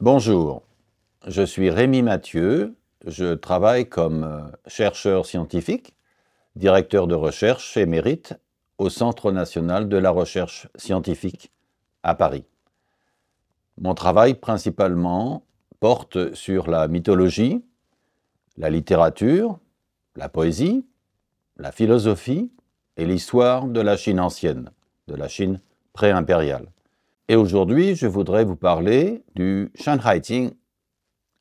Bonjour, je suis Rémi Mathieu, je travaille comme chercheur scientifique, directeur de recherche émérite au Centre national de la recherche scientifique à Paris. Mon travail principalement porte sur la mythologie, la littérature, la poésie, la philosophie et l'histoire de la Chine ancienne, de la Chine pré-impériale. Et aujourd'hui, je voudrais vous parler du Shanhaijing,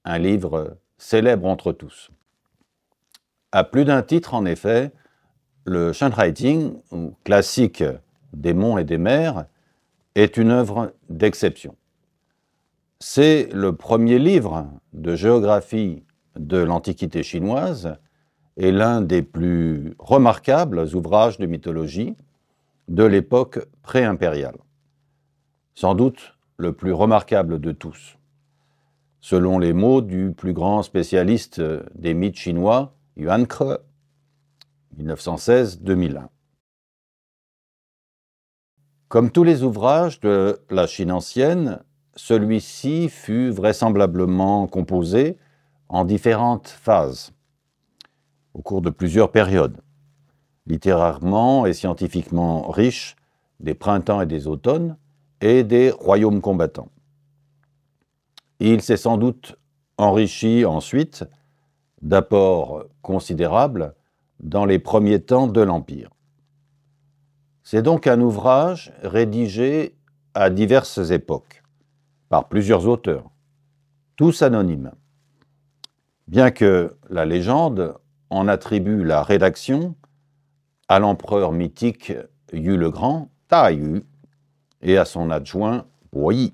un livre célèbre entre tous. À plus d'un titre, en effet, le Shanhaijing, ou classique des monts et des mers, est une œuvre d'exception. C'est le premier livre de géographie de l'Antiquité chinoise et l'un des plus remarquables ouvrages de mythologie de l'époque pré-impériale. Sans doute le plus remarquable de tous, selon les mots du plus grand spécialiste des mythes chinois, Yuan Ke, 1916-2001. Comme tous les ouvrages de la Chine ancienne, celui-ci fut vraisemblablement composé en différentes phases, au cours de plusieurs périodes, littérairement et scientifiquement riche des printemps et des automnes, et des royaumes combattants. Il s'est sans doute enrichi ensuite d'apports considérables dans les premiers temps de l'Empire. C'est donc un ouvrage rédigé à diverses époques, par plusieurs auteurs, tous anonymes. Bien que la légende en attribue la rédaction à l'empereur mythique Yu le Grand, Taiyu, et à son adjoint Bo Yi,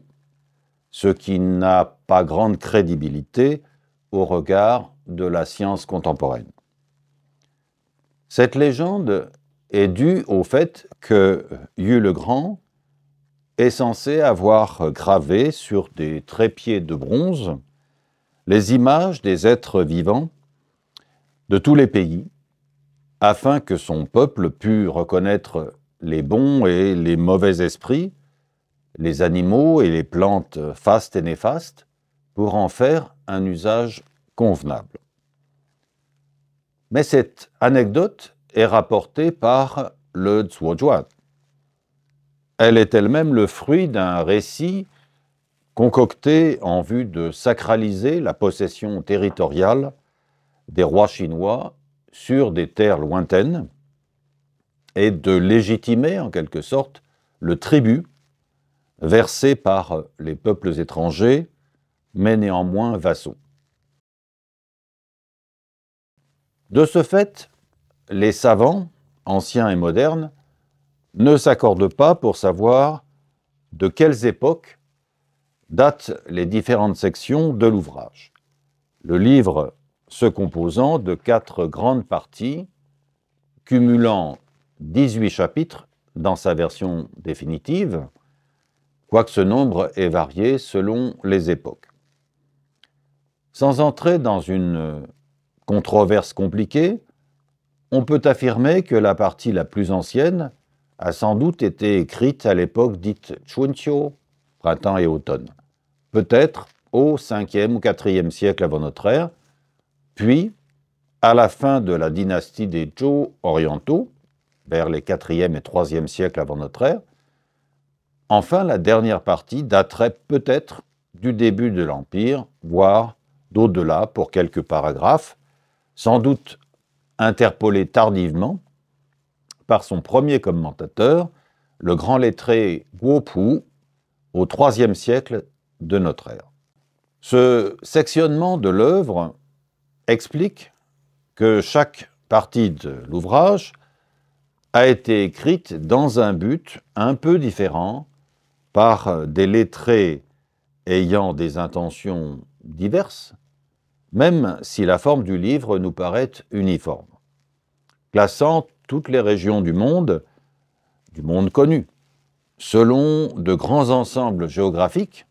ce qui n'a pas grande crédibilité au regard de la science contemporaine. Cette légende est due au fait que Yu le Grand est censé avoir gravé sur des trépieds de bronze les images des êtres vivants de tous les pays, afin que son peuple pût reconnaître les bons et les mauvais esprits, les animaux et les plantes fastes et néfastes, pour en faire un usage convenable. Mais cette anecdote est rapportée par le Zuozhuan. Elle est elle-même le fruit d'un récit concocté en vue de sacraliser la possession territoriale des rois chinois sur des terres lointaines et de légitimer en quelque sorte le tribut versé par les peuples étrangers, mais néanmoins vassaux. De ce fait, les savants, anciens et modernes, ne s'accordent pas pour savoir de quelles époques datent les différentes sections de l'ouvrage. Le livre se composant de 4 grandes parties, cumulant 18 chapitres dans sa version définitive, quoique ce nombre est varié selon les époques. Sans entrer dans une controverse compliquée, on peut affirmer que la partie la plus ancienne a sans doute été écrite à l'époque dite Chunqiu, printemps et automne, peut-être au 5e ou 4e siècle avant notre ère, puis à la fin de la dynastie des Zhou orientaux, vers les 4e et 3e siècles avant notre ère. Enfin, la dernière partie daterait peut-être du début de l'Empire, voire d'au-delà pour quelques paragraphes, sans doute interpolés tardivement par son premier commentateur, le grand lettré Guo Pu, au IIIe siècle de notre ère. Ce sectionnement de l'œuvre explique que chaque partie de l'ouvrage a été écrite dans un but un peu différent par des lettrés ayant des intentions diverses, même si la forme du livre nous paraît uniforme, classant toutes les régions du monde connu, selon de grands ensembles géographiques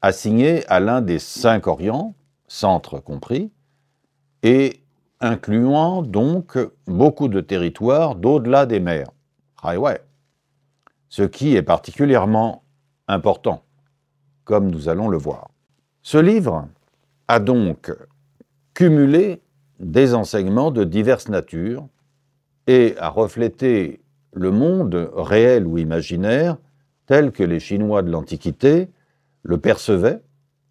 assignés à l'un des 5 Orients, centre compris, et incluant donc beaucoup de territoires d'au-delà des mers, Highway, ce qui est particulièrement important, comme nous allons le voir. Ce livre a donc cumulé des enseignements de diverses natures et a reflété le monde réel ou imaginaire tel que les Chinois de l'Antiquité le percevaient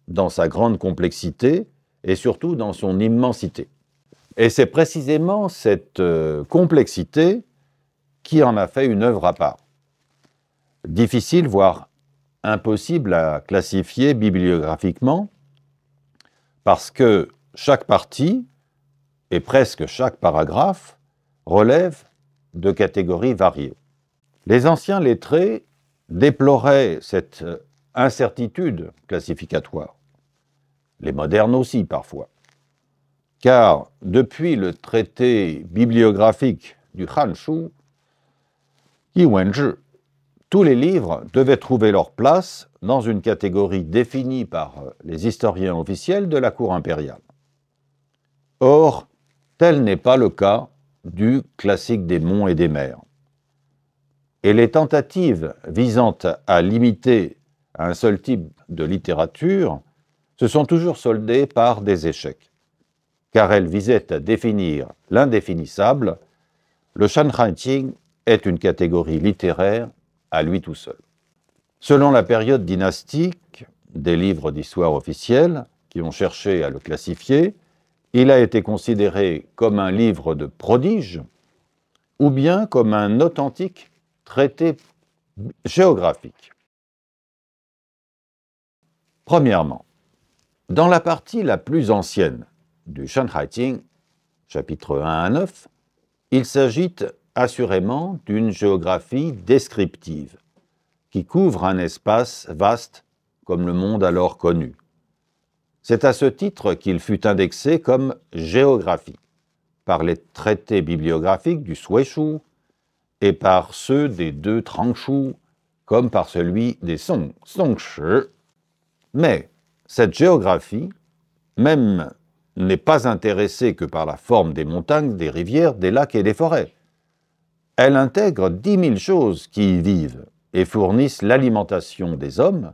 dans sa grande complexité et surtout dans son immensité. Et c'est précisément cette complexité qui en a fait une œuvre à part. Difficile, voire impossible à classifier bibliographiquement, parce que chaque partie et presque chaque paragraphe relève de catégories variées. Les anciens lettrés déploraient cette incertitude classificatoire, les modernes aussi parfois, car depuis le traité bibliographique du Hanshu, Yiwenzhi, tous les livres devaient trouver leur place dans une catégorie définie par les historiens officiels de la cour impériale. Or, tel n'est pas le cas du classique des monts et des mers. Et les tentatives visant à limiter à un seul type de littérature se sont toujours soldées par des échecs, car elles visaient à définir l'indéfinissable. Le Shanhaijing est une catégorie littéraire à lui tout seul. Selon la période dynastique des livres d'histoire officiels qui ont cherché à le classifier, il a été considéré comme un livre de prodige ou bien comme un authentique traité géographique. Premièrement, dans la partie la plus ancienne du Shanhaijing, chapitres 1 à 9, il s'agit assurément d'une géographie descriptive qui couvre un espace vaste comme le monde alors connu. C'est à ce titre qu'il fut indexé comme géographie par les traités bibliographiques du Suishu et par ceux des deux Trangshu, comme par celui des Songshi. Mais cette géographie, même, n'est pas intéressée que par la forme des montagnes, des rivières, des lacs et des forêts. Elle intègre 10 000 choses qui y vivent et fournissent l'alimentation des hommes,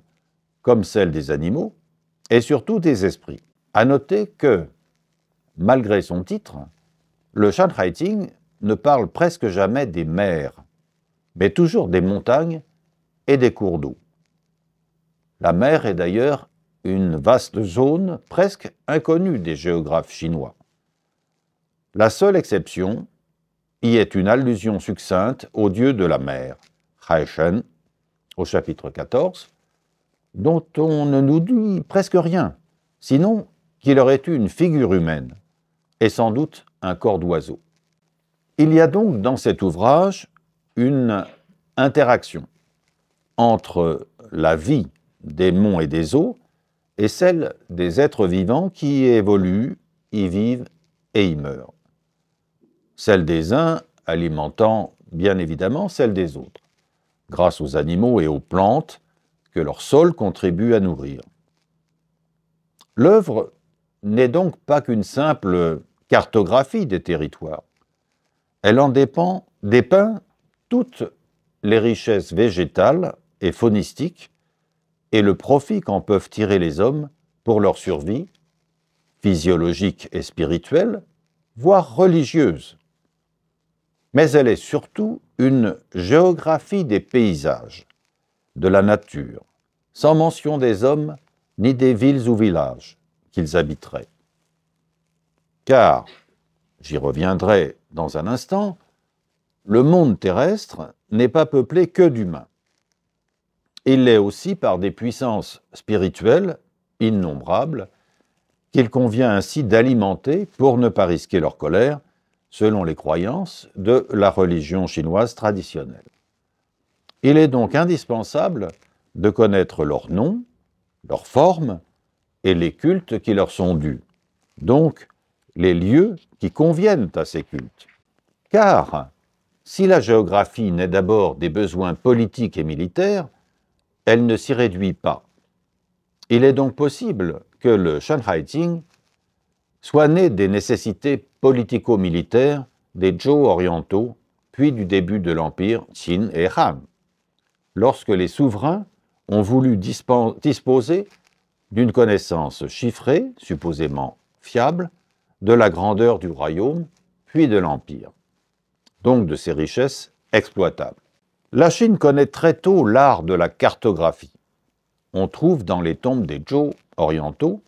comme celle des animaux, et surtout des esprits. À noter que, malgré son titre, le Shanhaijing ne parle presque jamais des mers, mais toujours des montagnes et des cours d'eau. La mer est d'ailleurs une vaste zone presque inconnue des géographes chinois. La seule exception y est une allusion succincte au dieu de la mer, Haishen, au chapitre 14, dont on ne nous dit presque rien, sinon qu'il aurait eu une figure humaine et sans doute un corps d'oiseau. Il y a donc dans cet ouvrage une interaction entre la vie des monts et des eaux et celle des êtres vivants qui y évoluent, y vivent et y meurent. Celle des uns alimentant bien évidemment celle des autres, grâce aux animaux et aux plantes que leur sol contribue à nourrir. L'œuvre n'est donc pas qu'une simple cartographie des territoires. Elle en dépeint toutes les richesses végétales et faunistiques et le profit qu'en peuvent tirer les hommes pour leur survie, physiologique et spirituelle, voire religieuse. Mais elle est surtout une géographie des paysages, de la nature, sans mention des hommes ni des villes ou villages qu'ils habiteraient. Car, j'y reviendrai dans un instant, le monde terrestre n'est pas peuplé que d'humains. Il l'est aussi par des puissances spirituelles innombrables qu'il convient ainsi d'alimenter pour ne pas risquer leur colère, selon les croyances de la religion chinoise traditionnelle. Il est donc indispensable de connaître leurs noms, leurs formes et les cultes qui leur sont dus, donc les lieux qui conviennent à ces cultes. Car si la géographie naît d'abord des besoins politiques et militaires, elle ne s'y réduit pas. Il est donc possible que le Shanhaijing soit né des nécessités politico-militaires des Zhou orientaux, puis du début de l'empire Qin et Han, lorsque les souverains ont voulu disposer d'une connaissance chiffrée, supposément fiable, de la grandeur du royaume, puis de l'empire, donc de ses richesses exploitables. La Chine connaît très tôt l'art de la cartographie. On trouve dans les tombes des Zhou orientaux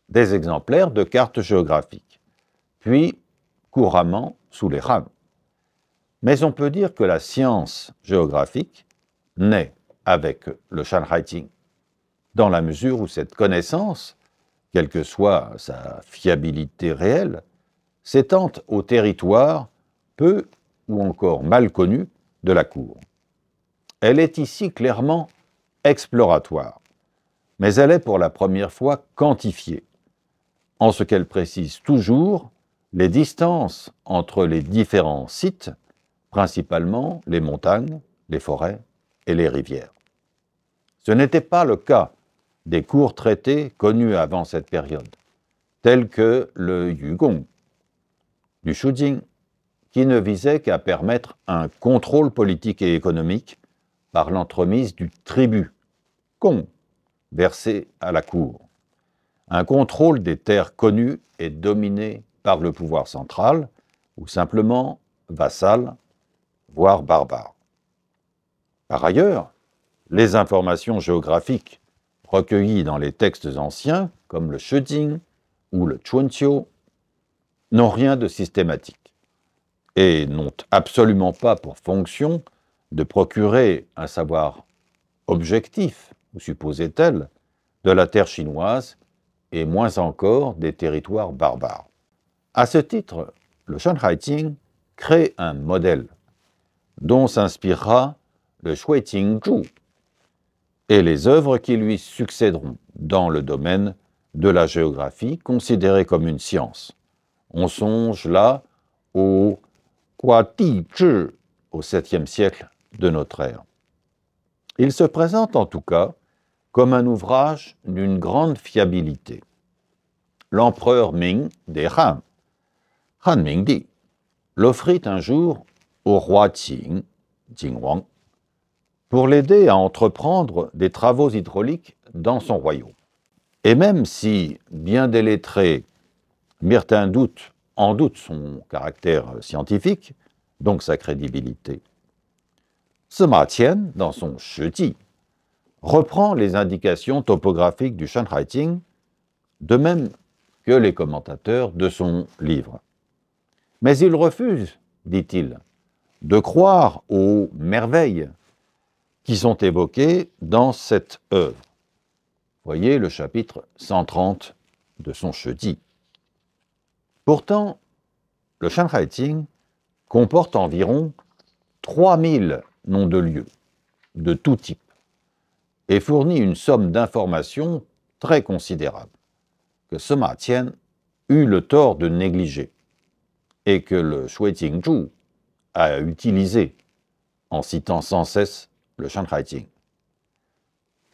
des exemplaires de cartes géographiques, puis couramment sous les Han. Mais on peut dire que la science géographique naît avec le Shanhaijing, dans la mesure où cette connaissance, quelle que soit sa fiabilité réelle, s'étend au territoire peu ou encore mal connu de la cour. Elle est ici clairement exploratoire, mais elle est pour la première fois quantifiée, en ce qu'elle précise toujours les distances entre les différents sites, principalement les montagnes, les forêts et les rivières. Ce n'était pas le cas des courts traités connus avant cette période, tels que le Yugong du Shujing, qui ne visait qu'à permettre un contrôle politique et économique par l'entremise du tribut, Gong, versé à la cour. Un contrôle des terres connues et dominé par le pouvoir central, ou simplement vassal, voire barbare. Par ailleurs, les informations géographiques recueillies dans les textes anciens, comme le Shujing ou le Chuanqiu, n'ont rien de systématique et n'ont absolument pas pour fonction de procurer un savoir objectif, ou supposé tel, de la terre chinoise et moins encore des territoires barbares. À ce titre, le Shanhaijing crée un modèle dont s'inspirera le Shuiqingzhu et les œuvres qui lui succéderont dans le domaine de la géographie considérée comme une science. On songe là au Guadizhi au 7e siècle de notre ère. Il se présente en tout cas comme un ouvrage d'une grande fiabilité. L'empereur Ming des Han, Han Mingdi, l'offrit un jour au roi Qing, Jingwang, pour l'aider à entreprendre des travaux hydrauliques dans son royaume. Et même si bien des lettrés mirent en doute son caractère scientifique, donc sa crédibilité, Sima Qian, dans son Shiji, reprend les indications topographiques du Shanhaijing, de même que les commentateurs de son livre. Mais il refuse, dit-il, de croire aux merveilles qui sont évoquées dans cette œuvre. Voyez le chapitre 130 de son Shiji. Pourtant, le Shanhaijing comporte environ 3000 noms de lieux, de tout type, et fournit une somme d'informations très considérable, que Sima Qian eut le tort de négliger, et que le Shuiqingzhu a utilisé en citant sans cesse le Shanhaijing.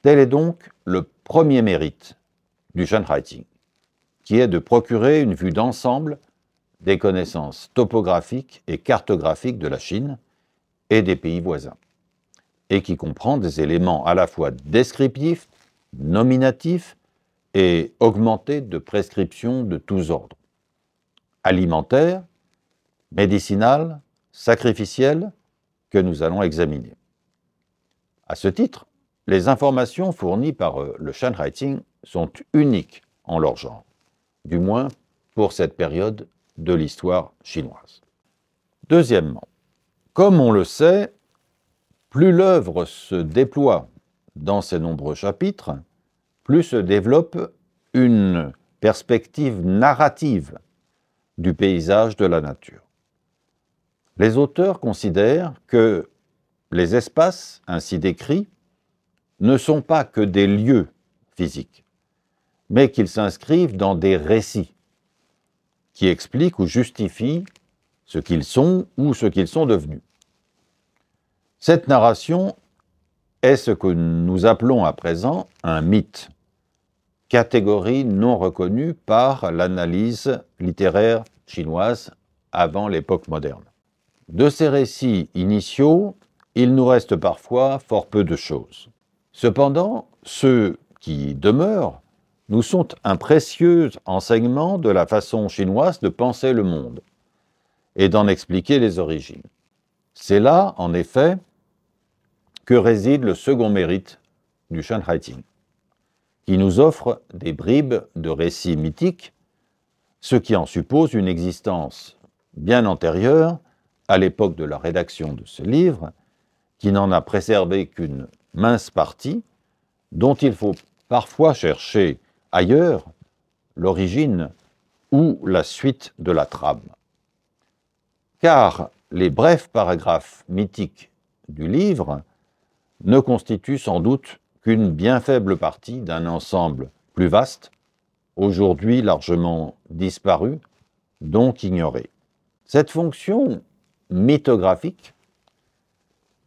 Tel est donc le premier mérite du Shanhaijing, qui est de procurer une vue d'ensemble des connaissances topographiques et cartographiques de la Chine et des pays voisins, et qui comprend des éléments à la fois descriptifs, nominatifs et augmentés de prescriptions de tous ordres, alimentaires, médicinales, sacrificielles, que nous allons examiner. À ce titre, les informations fournies par le Shanhaijing sont uniques en leur genre, du moins pour cette période de l'histoire chinoise. Deuxièmement, comme on le sait, plus l'œuvre se déploie dans ses nombreux chapitres, plus se développe une perspective narrative du paysage de la nature. Les auteurs considèrent que les espaces ainsi décrits ne sont pas que des lieux physiques, mais qu'ils s'inscrivent dans des récits qui expliquent ou justifient ce qu'ils sont ou ce qu'ils sont devenus. Cette narration est ce que nous appelons à présent un mythe, catégorie non reconnue par l'analyse littéraire chinoise avant l'époque moderne. De ces récits initiaux, il nous reste parfois fort peu de choses. Cependant, ceux qui demeurent nous sont un précieux enseignement de la façon chinoise de penser le monde et d'en expliquer les origines. C'est là, en effet, que réside le second mérite du Shanhaiting, qui nous offre des bribes de récits mythiques, ce qui en suppose une existence bien antérieure à l'époque de la rédaction de ce livre, qui n'en a préservé qu'une mince partie, dont il faut parfois chercher ailleurs l'origine ou la suite de la trame. Car les brefs paragraphes mythiques du livre ne constituent sans doute qu'une bien faible partie d'un ensemble plus vaste, aujourd'hui largement disparu, donc ignoré. Cette fonction mythographique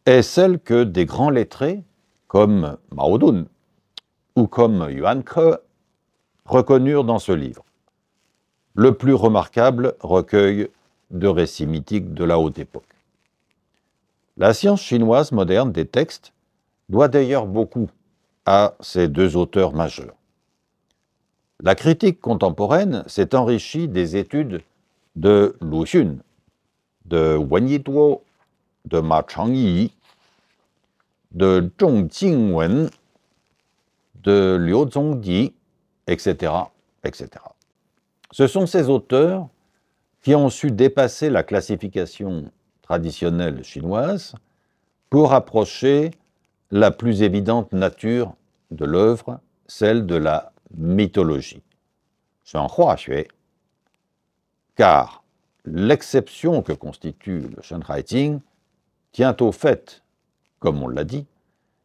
est celle que des grands lettrés, comme Mao Dun ou comme Yuan Ke, reconnurent dans ce livre, le plus remarquable recueil de récits mythiques de la haute époque. La science chinoise moderne des textes doit d'ailleurs beaucoup à ces deux auteurs majeurs. La critique contemporaine s'est enrichie des études de Lu Xun, de Wen Yituo, de Ma Changyi, de Zhong Jingwen, de Liu Zongdi, etc., etc. Ce sont ces auteurs qui ont su dépasser la classification traditionnelle chinoise pour approcher la plus évidente nature de l'œuvre, celle de la mythologie. Car l'exception que constitue le Shanhaiting tient au fait, comme on l'a dit,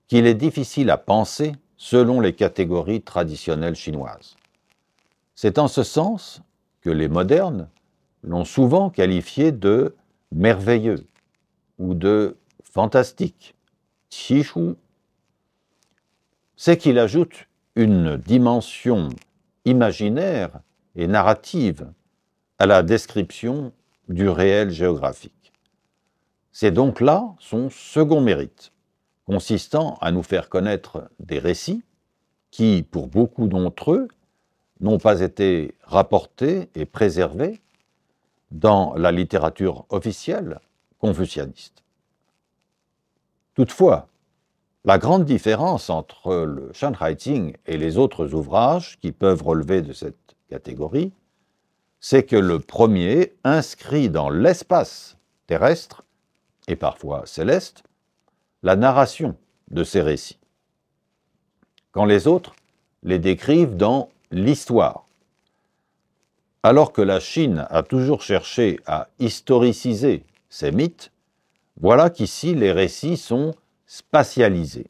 qu'il est difficile à penser selon les catégories traditionnelles chinoises. C'est en ce sens que les modernes l'ont souvent qualifié de merveilleux ou de fantastique, qishu. C'est qu'il ajoute une dimension imaginaire et narrative à la description du réel géographique. C'est donc là son second mérite, consistant à nous faire connaître des récits qui, pour beaucoup d'entre eux, n'ont pas été rapportés et préservés dans la littérature officielle confucianiste. Toutefois, la grande différence entre le Shanhaiting et les autres ouvrages qui peuvent relever de cette catégorie, c'est que le premier inscrit dans l'espace terrestre, et parfois céleste, la narration de ces récits, quand les autres les décrivent dans l'histoire. Alors que la Chine a toujours cherché à historiciser ces mythes, voilà qu'ici les récits sont spatialisés,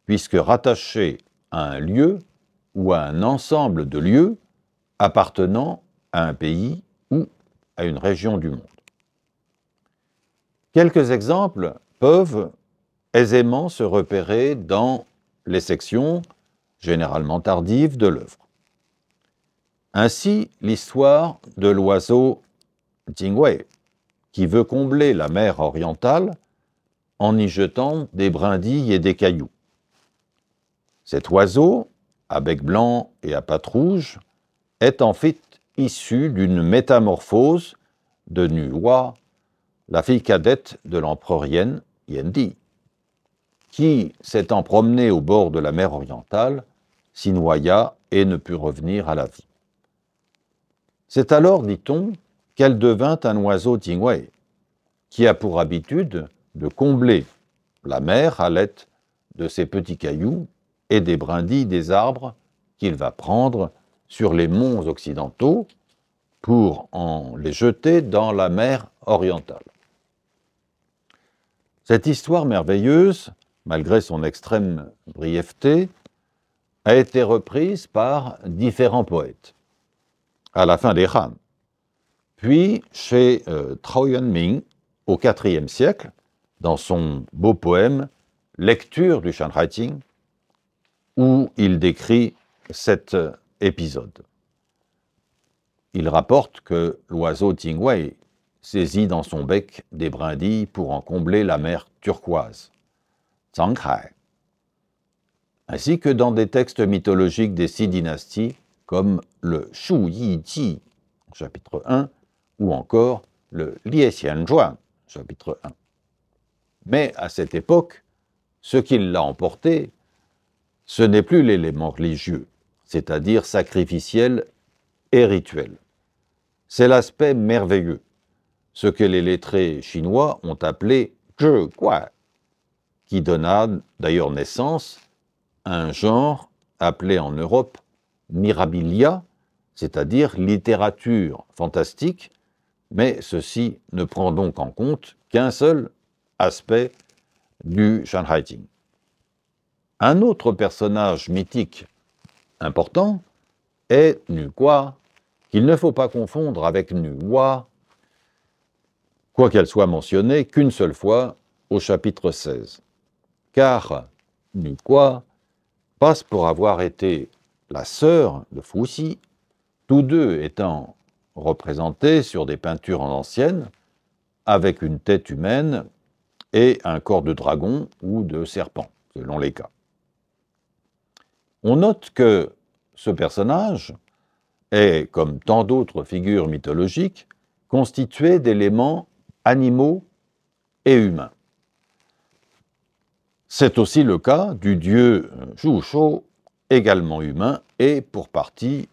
puisque rattachés à un lieu ou à un ensemble de lieux appartenant à un pays ou à une région du monde. Quelques exemples peuvent aisément se repérer dans les sections généralement tardives de l'œuvre. Ainsi, l'histoire de l'oiseau Jingwei, qui veut combler la mer orientale en y jetant des brindilles et des cailloux. Cet oiseau, à bec blanc et à pattes rouges, est en fait issu d'une métamorphose de Nuhua, la fille cadette de l'empereur Yan, Yendi, qui, s'étant promenée au bord de la mer orientale, s'y noya et ne put revenir à la vie. C'est alors, dit-on, qu'elle devint un oiseau Jingwei, qui a pour habitude de combler la mer à l'aide de ses petits cailloux et des brindilles des arbres qu'il va prendre sur les monts occidentaux pour en les jeter dans la mer orientale. Cette histoire merveilleuse, malgré son extrême brièveté, a été reprise par différents poètes à la fin des Han, puis chez Trao Yuanming au IVe siècle, dans son beau poème « Lecture du Shanhaiting », où il décrit cet épisode. Il rapporte que l'oiseau Jingwei saisit dans son bec des brindilles pour en combler la mer turquoise, Zhanghai. ainsi que dans des textes mythologiques des 6 dynasties, comme le Shu Yi Ji, chapitre 1, ou encore le Lie Xian Zhuan, chapitre 1. Mais à cette époque, ce qui l'a emporté, ce n'est plus l'élément religieux, c'est-à-dire sacrificiel et rituel. C'est l'aspect merveilleux, ce que les lettrés chinois ont appelé « zhe guai », qui donna d'ailleurs naissance à un genre appelé en Europe mirabilia, c'est-à-dire littérature fantastique, mais ceci ne prend donc en compte qu'un seul aspect du Shanhaijing. Un autre personnage mythique important est Nuqua, qu'il ne faut pas confondre avec Nuwa, quoiqu'elle soit mentionnée qu'une seule fois au chapitre 16. Car Nuqua passe pour avoir été la sœur de Fuxi, tous deux étant représentés sur des peintures anciennes, avec une tête humaine et un corps de dragon ou de serpent, selon les cas. On note que ce personnage est, comme tant d'autres figures mythologiques, constitué d'éléments animaux et humains. C'est aussi le cas du dieu Zhushou, également humain et pour partie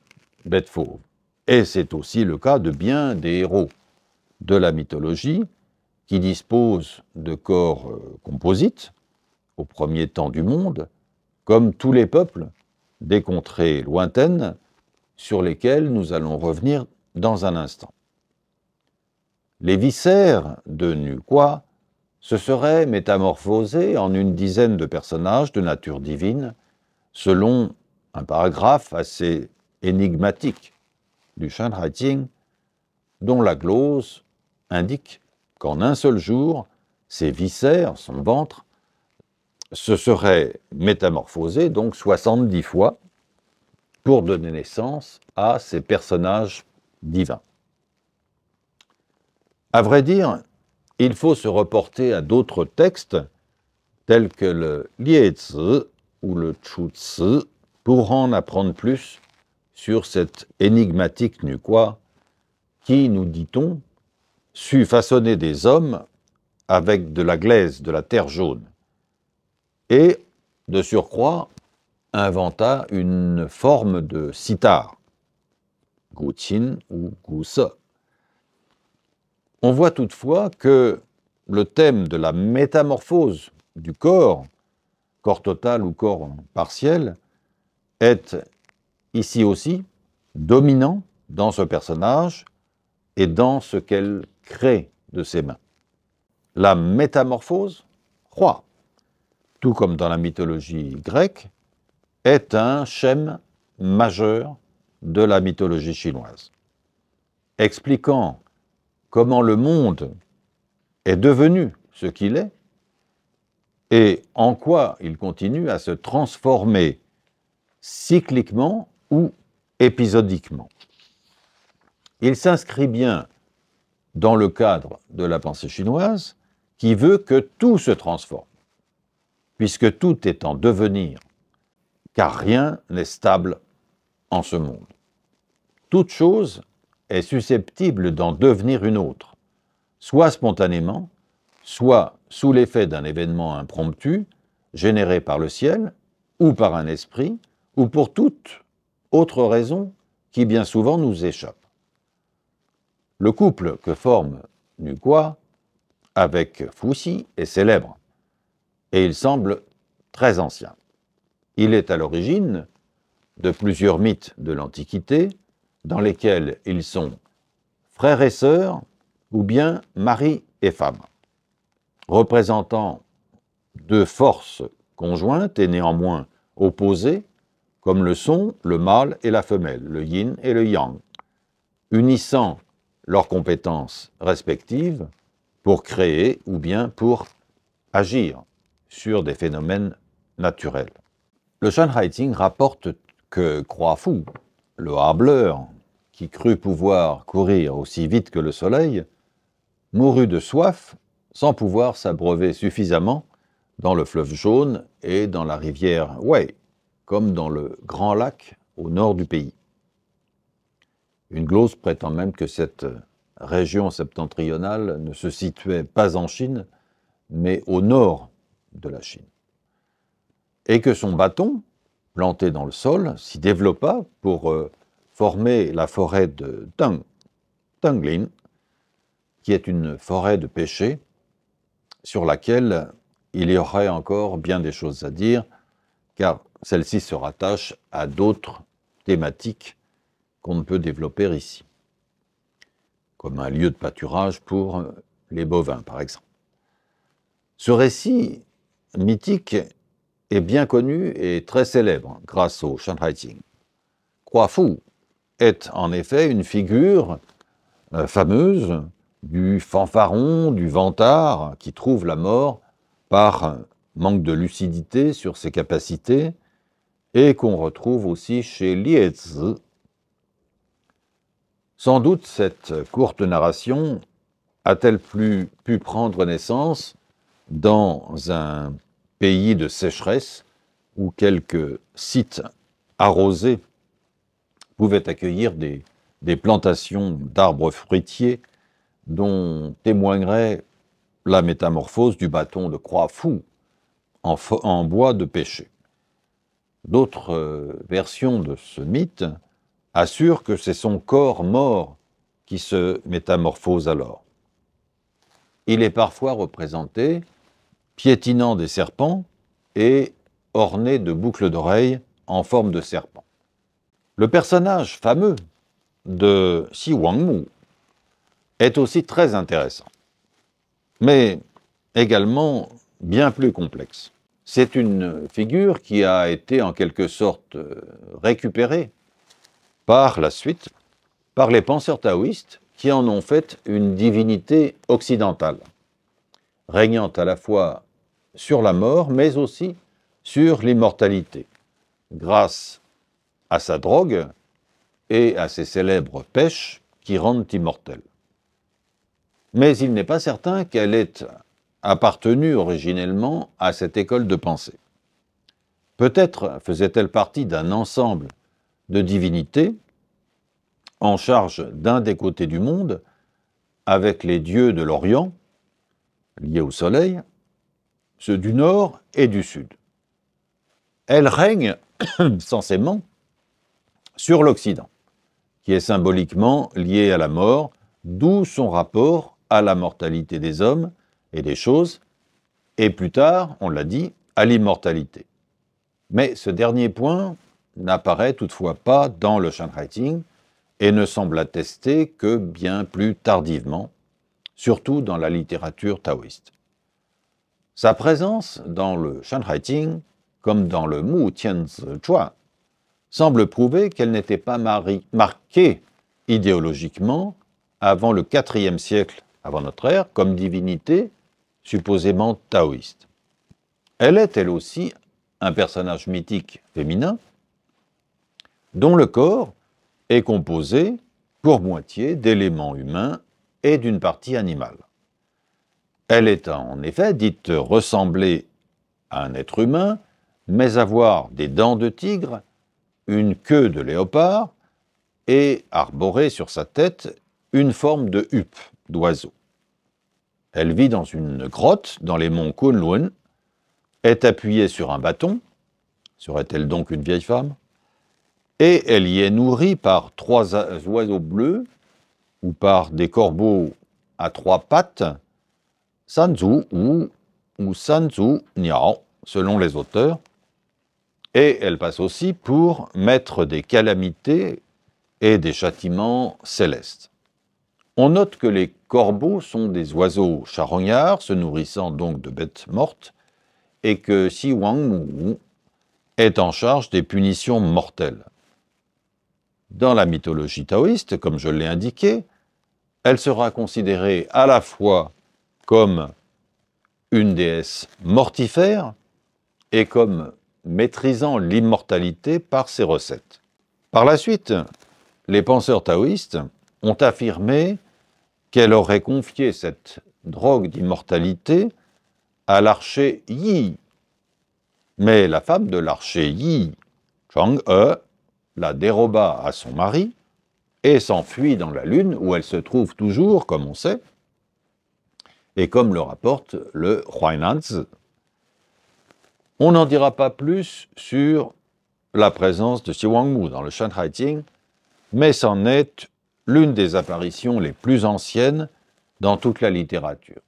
bête fauve. Et c'est aussi le cas de bien des héros de la mythologie qui disposent de corps composites, au premier temps du monde, comme tous les peuples des contrées lointaines sur lesquelles nous allons revenir dans un instant. Les viscères de Nuqua se seraient métamorphosés en une dizaine de personnages de nature divine, selon un paragraphe assez énigmatique du Shanhaijing, dont la glose indique qu'en un seul jour, ces viscères, son ventre, se seraient métamorphosés donc 70 fois pour donner naissance à ces personnages divins. À vrai dire, il faut se reporter à d'autres textes, tels que le Liezi ou le Chuzi, pour en apprendre plus sur cette énigmatique Nuqua qui, nous dit-on, sut façonner des hommes avec de la glaise de la terre jaune et, de surcroît, inventa une forme de sitar, Guqin ou Guse. On voit toutefois que le thème de la métamorphose du corps total ou corps partiel, est ici aussi dominant dans ce personnage et dans ce qu'elle crée de ses mains. La métamorphose, roi, tout comme dans la mythologie grecque, est un schème majeur de la mythologie chinoise, expliquant comment le monde est devenu ce qu'il est et en quoi il continue à se transformer cycliquement ou épisodiquement. Il s'inscrit bien dans le cadre de la pensée chinoise qui veut que tout se transforme, puisque tout est en devenir, car rien n'est stable en ce monde. Toute chose est susceptible d'en devenir une autre, soit spontanément, soit sous l'effet d'un événement impromptu, généré par le ciel, ou par un esprit, ou pour toute autre raison qui bien souvent nous échappe. Le couple que forme Nuqua avec Fuxi est célèbre, et il semble très ancien. Il est à l'origine de plusieurs mythes de l'Antiquité, dans lesquels ils sont frères et sœurs, ou bien mari et femme, représentant deux forces conjointes et néanmoins opposées, comme le sont le mâle et la femelle, le yin et le yang, unissant leurs compétences respectives pour créer ou bien pour agir sur des phénomènes naturels. Le Shanhaijing rapporte que Kruafu, le hâbleur, qui crut pouvoir courir aussi vite que le soleil, mourut de soif sans pouvoir s'abreuver suffisamment dans le fleuve Jaune et dans la rivière Wei, comme dans le Grand Lac au nord du pays. Une glose prétend même que cette région septentrionale ne se situait pas en Chine, mais au nord de la Chine. Et que son bâton, planté dans le sol, s'y développa pour former la forêt de Tanglin, qui est une forêt de pêcher sur laquelle il y aurait encore bien des choses à dire, car celle-ci se rattache à d'autres thématiques qu'on ne peut développer ici, comme un lieu de pâturage pour les bovins, par exemple. Ce récit mythique est bien connu et très célèbre grâce au Shanhai Jing. Kua Fu est en effet une figure fameuse du fanfaron, du vantard, qui trouve la mort par manque de lucidité sur ses capacités, et qu'on retrouve aussi chez Liezi. Sans doute cette courte narration a-t-elle pu prendre naissance dans un pays de sécheresse où quelques sites arrosés pouvaient accueillir des plantations d'arbres fruitiers dont témoignerait la métamorphose du bâton de Kua Fu en bois de pêcher. D'autres versions de ce mythe assurent que c'est son corps mort qui se métamorphose alors. Il est parfois représenté piétinant des serpents et orné de boucles d'oreilles en forme de serpent. Le personnage fameux de Xi Wangmu est aussi très intéressant, mais également bien plus complexe. C'est une figure qui a été en quelque sorte récupérée par la suite par les penseurs taoïstes qui en ont fait une divinité occidentale, régnant à la fois sur la mort mais aussi sur l'immortalité, grâce à sa drogue et à ses célèbres pêches qui rendent immortels. Mais il n'est pas certain qu'elle ait appartenu originellement à cette école de pensée. Peut-être faisait-elle partie d'un ensemble de divinités en charge d'un des côtés du monde, avec les dieux de l'Orient, liés au soleil, ceux du nord et du sud. Elle règne censément sur l'Occident, qui est symboliquement lié à la mort, d'où son rapport à la mortalité des hommes et des choses, et plus tard, on l'a dit, à l'immortalité. Mais ce dernier point n'apparaît toutefois pas dans le Shanhai Jing et ne semble attester que bien plus tardivement, surtout dans la littérature taoïste. Sa présence dans le Shanhai Jing, comme dans le Mu Tianzi Chua, semble prouver qu'elle n'était pas marquée idéologiquement avant le IVe siècle avant notre ère comme divinité supposément taoïste. Elle est elle aussi un personnage mythique féminin dont le corps est composé pour moitié d'éléments humains et d'une partie animale. Elle est en effet dite ressembler à un être humain, mais avoir des dents de tigre, une queue de léopard et arborer sur sa tête une forme de huppe d'oiseau. Elle vit dans une grotte dans les monts Kunlun, est appuyée sur un bâton, serait-elle donc une vieille femme? Et elle y est nourrie par 3 oiseaux bleus ou par des corbeaux à 3 pattes, Sanzu ou Sanzu Niao, selon les auteurs, et elle passe aussi pour maître des calamités et des châtiments célestes. On note que les corbeaux sont des oiseaux charognards, se nourrissant donc de bêtes mortes, et que Xi Wangmu est en charge des punitions mortelles. Dans la mythologie taoïste, comme je l'ai indiqué, elle sera considérée à la fois comme une déesse mortifère et comme maîtrisant l'immortalité par ses recettes. Par la suite, les penseurs taoïstes ont affirmé qu'elle aurait confié cette drogue d'immortalité à l'archer Yi. Mais la femme de l'archer Yi, Chang'e la déroba à son mari et s'enfuit dans la lune où elle se trouve toujours, comme on sait, et comme le rapporte le Huainanzi. On n'en dira pas plus sur la présence de Xi Wangmu dans le Shanhaijing, mais c'en est l'une des apparitions les plus anciennes dans toute la littérature.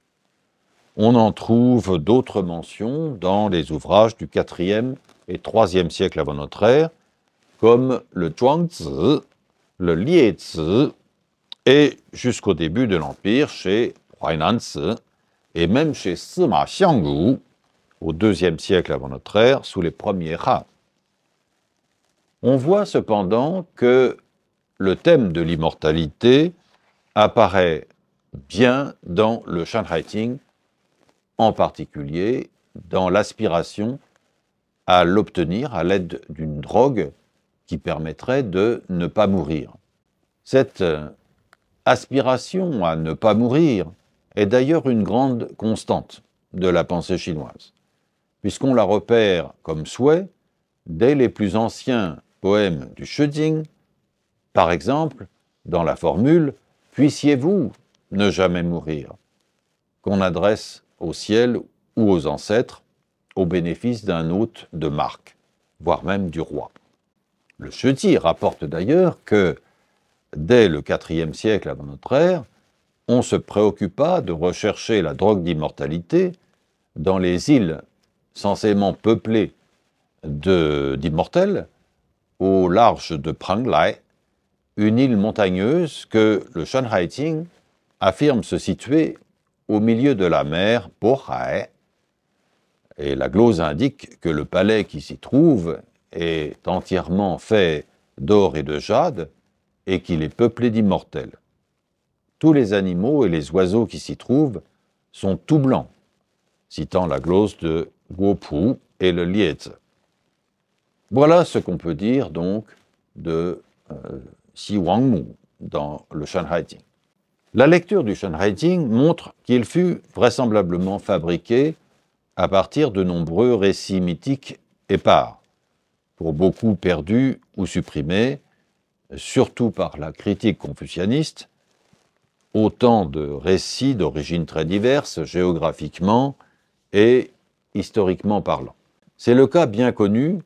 On en trouve d'autres mentions dans les ouvrages du IVe et IIIe siècle avant notre ère, comme le Zhuangzi, le Liezi, et jusqu'au début de l'Empire chez Huainanzi, et même chez Sima Xiangru, au IIe siècle avant notre ère, sous les premiers Han. On voit cependant que le thème de l'immortalité apparaît bien dans le Shanhaijing, en particulier dans l'aspiration à l'obtenir à l'aide d'une drogue qui permettrait de ne pas mourir. Cette aspiration à ne pas mourir est d'ailleurs une grande constante de la pensée chinoise, puisqu'on la repère comme souhait dès les plus anciens poèmes du Shijing, par exemple dans la formule « Puissiez-vous ne jamais mourir » qu'on adresse au ciel ou aux ancêtres au bénéfice d'un hôte de marque, voire même du roi. Le Shiji rapporte d'ailleurs que, dès le IVe siècle avant notre ère, on se préoccupa de rechercher la drogue d'immortalité dans les îles censément peuplées d'immortels, au large de Pranglai, une île montagneuse que le Shanhaijing affirme se situer au milieu de la mer Bohai, et la glose indique que le palais qui s'y trouve est entièrement fait d'or et de jade, et qu'il est peuplé d'immortels. Tous les animaux et les oiseaux qui s'y trouvent sont tout blancs, citant la glose de Guopu et le Liezi. Voilà ce qu'on peut dire donc de Xi Wangmu dans le Shanhaijing. La lecture du Shanhaijing montre qu'il fut vraisemblablement fabriqué à partir de nombreux récits mythiques épars, pour beaucoup perdus ou supprimés, surtout par la critique confucianiste, autant de récits d'origines très diverses, géographiquement et historiquement parlant. C'est le cas bien connu,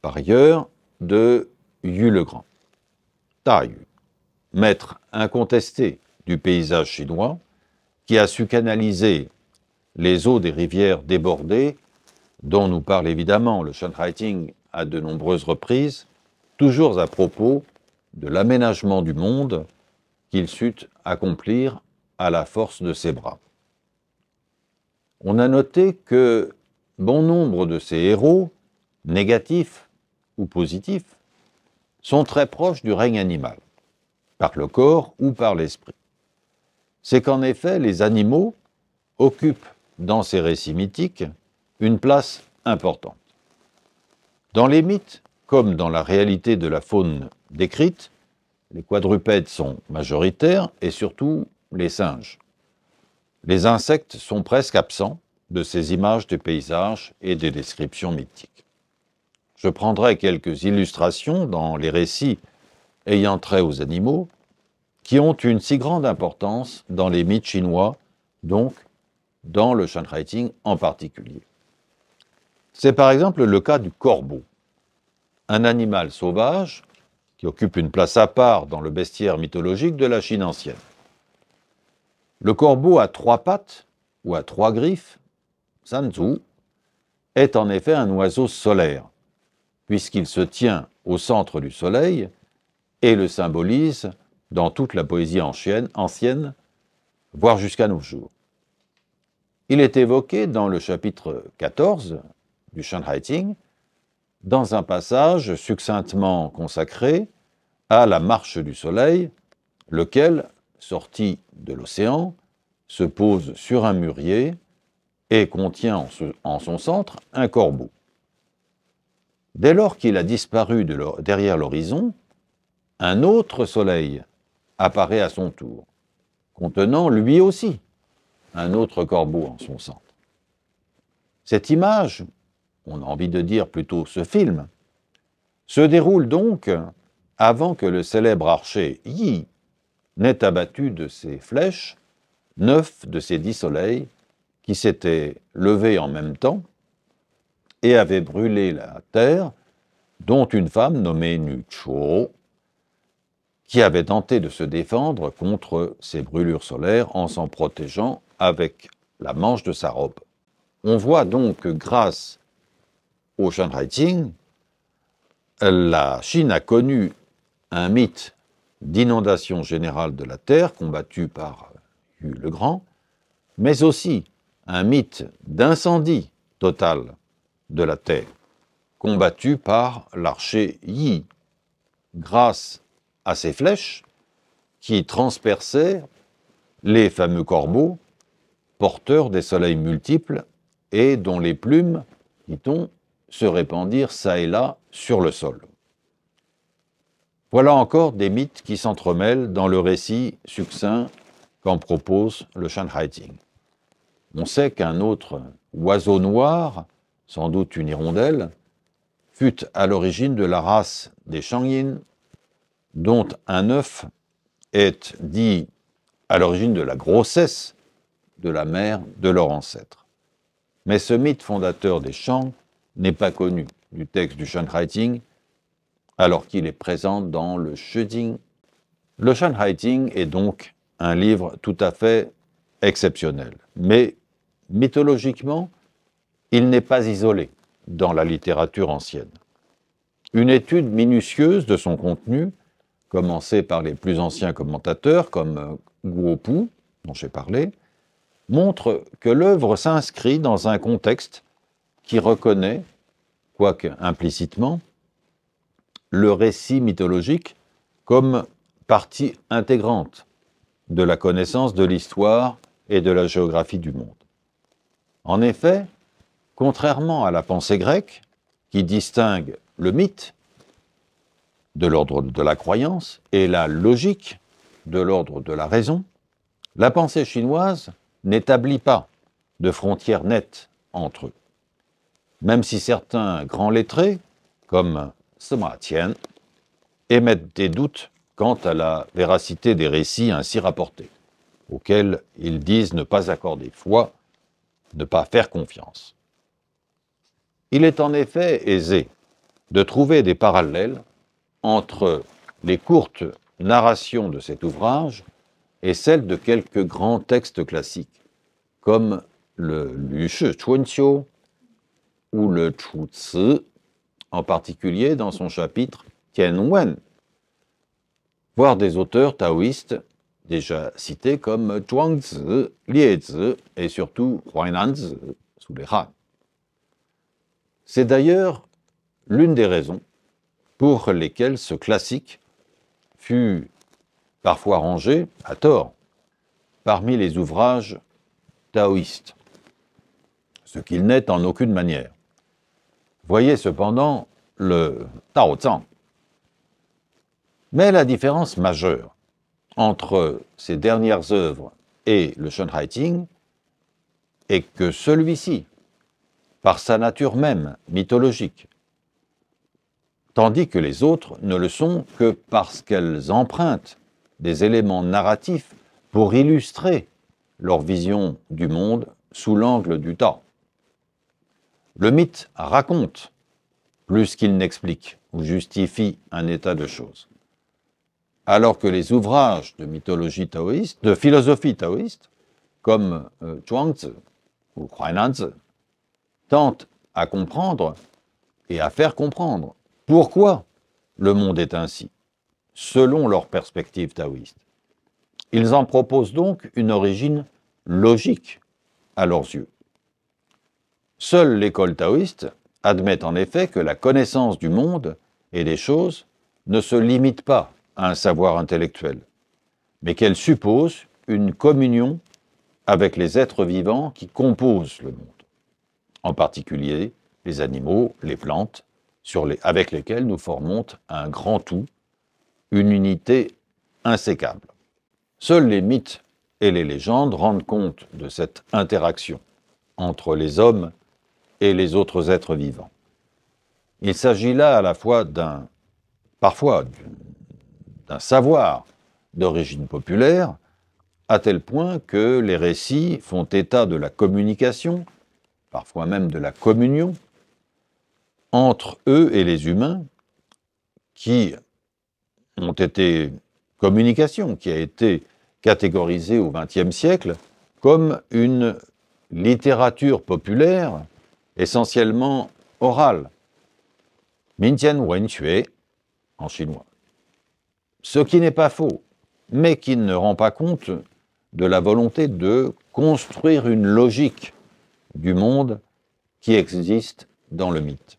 par ailleurs, de Yu le Grand, Ta Yu, maître incontesté du paysage chinois, qui a su canaliser les eaux des rivières débordées, dont nous parle évidemment le Shanhaijing à de nombreuses reprises, toujours à propos de l'aménagement du monde qu'il sut accomplir à la force de ses bras. On a noté que bon nombre de ces héros, négatifs ou positifs, sont très proches du règne animal, par le corps ou par l'esprit. C'est qu'en effet, les animaux occupent dans ces récits mythiques une place importante. Dans les mythes, comme dans la réalité de la faune décrite, les quadrupèdes sont majoritaires et surtout les singes. Les insectes sont presque absents de ces images de paysages et des descriptions mythiques. Je prendrai quelques illustrations dans les récits ayant trait aux animaux qui ont une si grande importance dans les mythes chinois, donc dans le Shanhaijing en particulier. C'est par exemple le cas du corbeau, un animal sauvage qui occupe une place à part dans le bestiaire mythologique de la Chine ancienne. Le corbeau à 3 pattes ou à 3 griffes, Sanzu, est en effet un oiseau solaire, puisqu'il se tient au centre du soleil et le symbolise dans toute la poésie ancienne, voire jusqu'à nos jours. Il est évoqué dans le chapitre 14 du Shanhaijing, dans un passage succinctement consacré à la marche du soleil, lequel, sorti de l'océan, se pose sur un mûrier et contient en son centre un corbeau. Dès lors qu'il a disparu derrière l'horizon, un autre soleil apparaît à son tour, contenant lui aussi un autre corbeau en son centre. Cette image, on a envie de dire plutôt ce film, se déroule donc avant que le célèbre archer Yi n'ait abattu de ses flèches 9 de ces 10 soleils qui s'étaient levés en même temps et avaient brûlé la terre, dont une femme nommée Nucho, qui avait tenté de se défendre contre ces brûlures solaires en s'en protégeant avec la manche de sa robe. On voit donc que grâce au Shanhaijing, la Chine a connu un mythe d'inondation générale de la Terre combattu par Yu le Grand, mais aussi un mythe d'incendie total de la Terre combattu par l'archer Yi, grâce à ses flèches qui transperçaient les fameux corbeaux porteurs des soleils multiples et dont les plumes, dit-on, se répandirent çà et là sur le sol. Voilà encore des mythes qui s'entremêlent dans le récit succinct qu'en propose le Shanhaijing. On sait qu'un autre oiseau noir, sans doute une hirondelle, fut à l'origine de la race des Shangyin, dont un œuf est dit à l'origine de la grossesse de la mère de leur ancêtre. Mais ce mythe fondateur des Shang n'est pas connu du texte du Shanhaijing, alors qu'il est présent dans le Shijing. Le Shanhaijing est donc un livre tout à fait exceptionnel, mais mythologiquement, il n'est pas isolé dans la littérature ancienne. Une étude minutieuse de son contenu, commencée par les plus anciens commentateurs comme Guo Pu, dont j'ai parlé, montre que l'œuvre s'inscrit dans un contexte qui reconnaît, quoique implicitement, le récit mythologique comme partie intégrante de la connaissance de l'histoire et de la géographie du monde. En effet, contrairement à la pensée grecque, qui distingue le mythe de l'ordre de la croyance et la logique de l'ordre de la raison, la pensée chinoise n'établit pas de frontières nettes entre eux. Même si certains grands lettrés, comme Sima Qian, émettent des doutes quant à la véracité des récits ainsi rapportés, auxquels ils disent ne pas accorder foi, ne pas faire confiance. Il est en effet aisé de trouver des parallèles entre les courtes narrations de cet ouvrage et celles de quelques grands textes classiques, comme le Lü Shi Chunqiu ou le Chu Ci, en particulier dans son chapitre Tianwen, voire des auteurs taoïstes déjà cités comme Zhuangzi, Liezi et surtout Huainanzi sous les Han. C'est d'ailleurs l'une des raisons pour lesquelles ce classique fut parfois rangé, à tort, parmi les ouvrages taoïstes, ce qu'il n'est en aucune manière. Voyez cependant le Tao Zhang. Mais la différence majeure entre ces dernières œuvres et le Shanhaijing est que celui-ci, par sa nature même mythologique, tandis que les autres ne le sont que parce qu'elles empruntent des éléments narratifs pour illustrer leur vision du monde sous l'angle du Tao. Le mythe raconte plus qu'il n'explique ou justifie un état de choses, alors que les ouvrages de mythologie taoïste, de philosophie taoïste, comme Zhuangzi ou Huainanzi, tentent à comprendre et à faire comprendre pourquoi le monde est ainsi, selon leur perspective taoïste. Ils en proposent donc une origine logique à leurs yeux. Seule l'école taoïste admet en effet que la connaissance du monde et des choses ne se limite pas à un savoir intellectuel, mais qu'elle suppose une communion avec les êtres vivants qui composent le monde, en particulier les animaux, les plantes, avec lesquels nous formons un grand tout, une unité insécable. Seuls les mythes et les légendes rendent compte de cette interaction entre les hommes et les autres êtres vivants. Il s'agit là à la fois parfois d'un savoir d'origine populaire, à tel point que les récits font état de la communication, parfois même de la communion, entre eux et les humains, qui ont été communication, qui a été catégorisée au XXe siècle comme une littérature populaire essentiellement orale. Minjian Wenxue en chinois. Ce qui n'est pas faux, mais qui ne rend pas compte de la volonté de construire une logique du monde qui existe dans le mythe.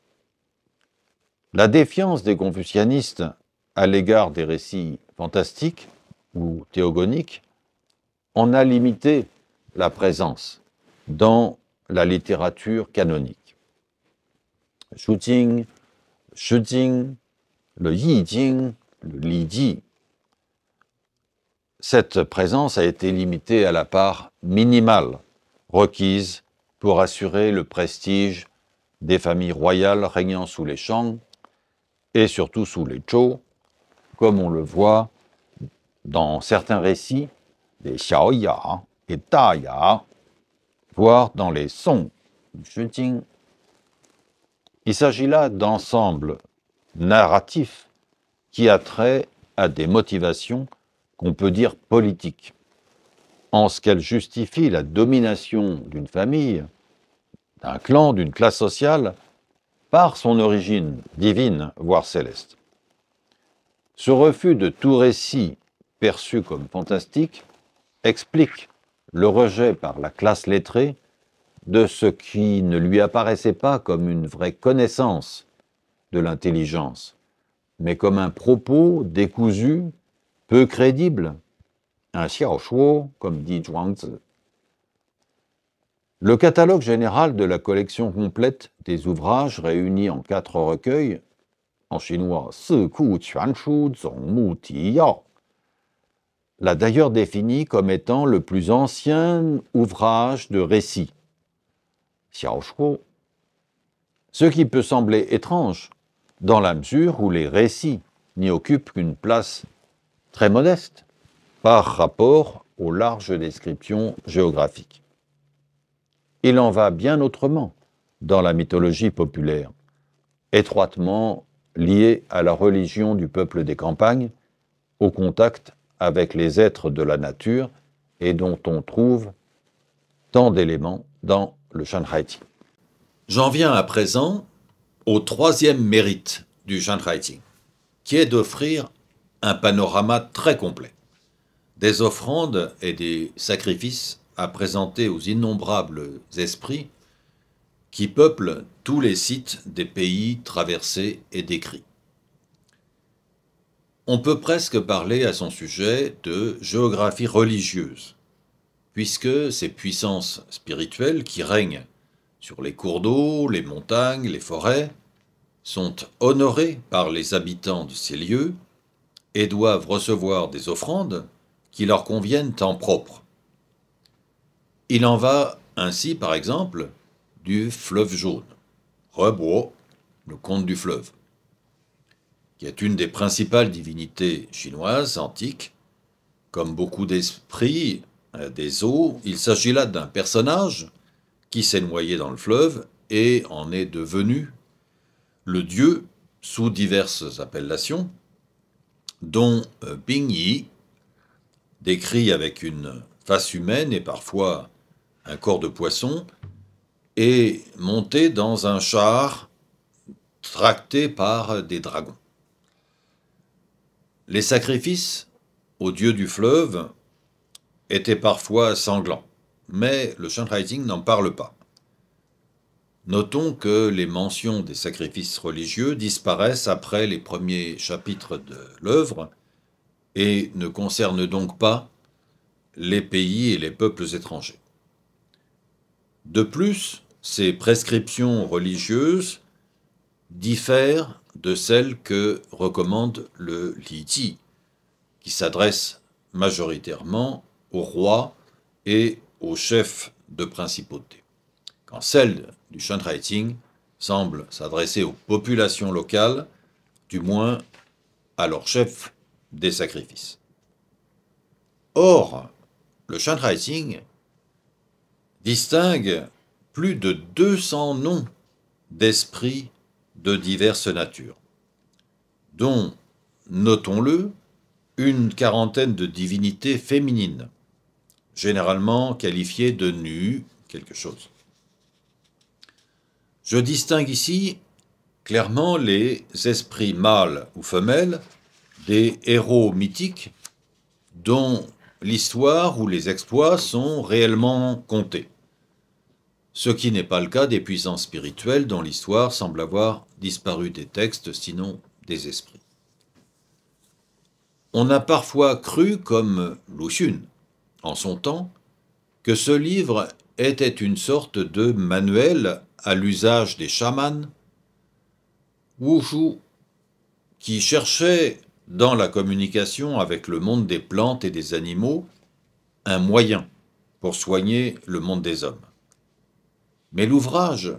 La défiance des confucianistes à l'égard des récits fantastiques ou théogoniques en a limité la présence dans la littérature canonique. Shujing, Shijing, le Yijing, le Liji, cette présence a été limitée à la part minimale requise pour assurer le prestige des familles royales régnant sous les Shang et surtout sous les Zhou, comme on le voit dans certains récits des Xiaoya et Daya, voire dans les Song du Shijing. Il s'agit là d'ensembles narratifs qui a trait à des motivations qu'on peut dire politiques, en ce qu'elles justifient la domination d'une famille, d'un clan, d'une classe sociale, par son origine divine, voire céleste. Ce refus de tout récit perçu comme fantastique explique le rejet par la classe lettrée de ce qui ne lui apparaissait pas comme une vraie connaissance de l'intelligence, mais comme un propos décousu, peu crédible, un xiaoshuo, comme dit Zhuangzi. Le catalogue général de la collection complète des ouvrages réunis en 4 recueils, en chinois Si Ku Quan Shu Zong Mu Ti Yao, l'a d'ailleurs défini comme étant le plus ancien ouvrage de récit, xiaoshuo, ce qui peut sembler étrange, dans la mesure où les récits n'y occupent qu'une place très modeste par rapport aux larges descriptions géographiques. Il en va bien autrement dans la mythologie populaire, étroitement liée à la religion du peuple des campagnes, au contact avec les êtres de la nature et dont on trouve tant d'éléments dans le Shanhaiti. J'en viens à présent au troisième mérite du Shanhaiti, qui est d'offrir un panorama très complet, des offrandes et des sacrifices à présenter aux innombrables esprits qui peuplent tous les sites des pays traversés et décrits. On peut presque parler à son sujet de géographie religieuse, puisque ces puissances spirituelles qui règnent sur les cours d'eau, les montagnes, les forêts, sont honorées par les habitants de ces lieux et doivent recevoir des offrandes qui leur conviennent en propre. Il en va ainsi, par exemple, du fleuve jaune, Rebuo, le comte du fleuve, qui est une des principales divinités chinoises antiques. Comme beaucoup d'esprits des eaux, il s'agit là d'un personnage qui s'est noyé dans le fleuve et en est devenu le dieu sous diverses appellations, dont Bingyi, décrit avec une face humaine et parfois un corps de poisson, est monté dans un char tracté par des dragons. Les sacrifices aux dieux du fleuve étaient parfois sanglants, mais le Shanhaiti n'en parle pas. Notons que les mentions des sacrifices religieux disparaissent après les premiers chapitres de l'œuvre et ne concernent donc pas les pays et les peuples étrangers. De plus, ces prescriptions religieuses diffèrent de celles que recommande le Liji, qui s'adresse majoritairement aux rois et aux chefs de principauté, quand celles du Shanhaiti semble s'adresser aux populations locales, du moins à leur chef des sacrifices. Or, le Shanraiting distingue plus de 200 noms d'esprits de diverses natures, dont, notons-le, une quarantaine de divinités féminines, généralement qualifiées de nues quelque chose. Je distingue ici clairement les esprits mâles ou femelles des héros mythiques dont l'histoire ou les exploits sont réellement contés, ce qui n'est pas le cas des puissances spirituelles dont l'histoire semble avoir disparu des textes, sinon des esprits. On a parfois cru, comme Lu Xun, en son temps, que ce livre était une sorte de manuel à l'usage des chamans Wushu qui cherchaient, dans la communication avec le monde des plantes et des animaux, un moyen pour soigner le monde des hommes. Mais l'ouvrage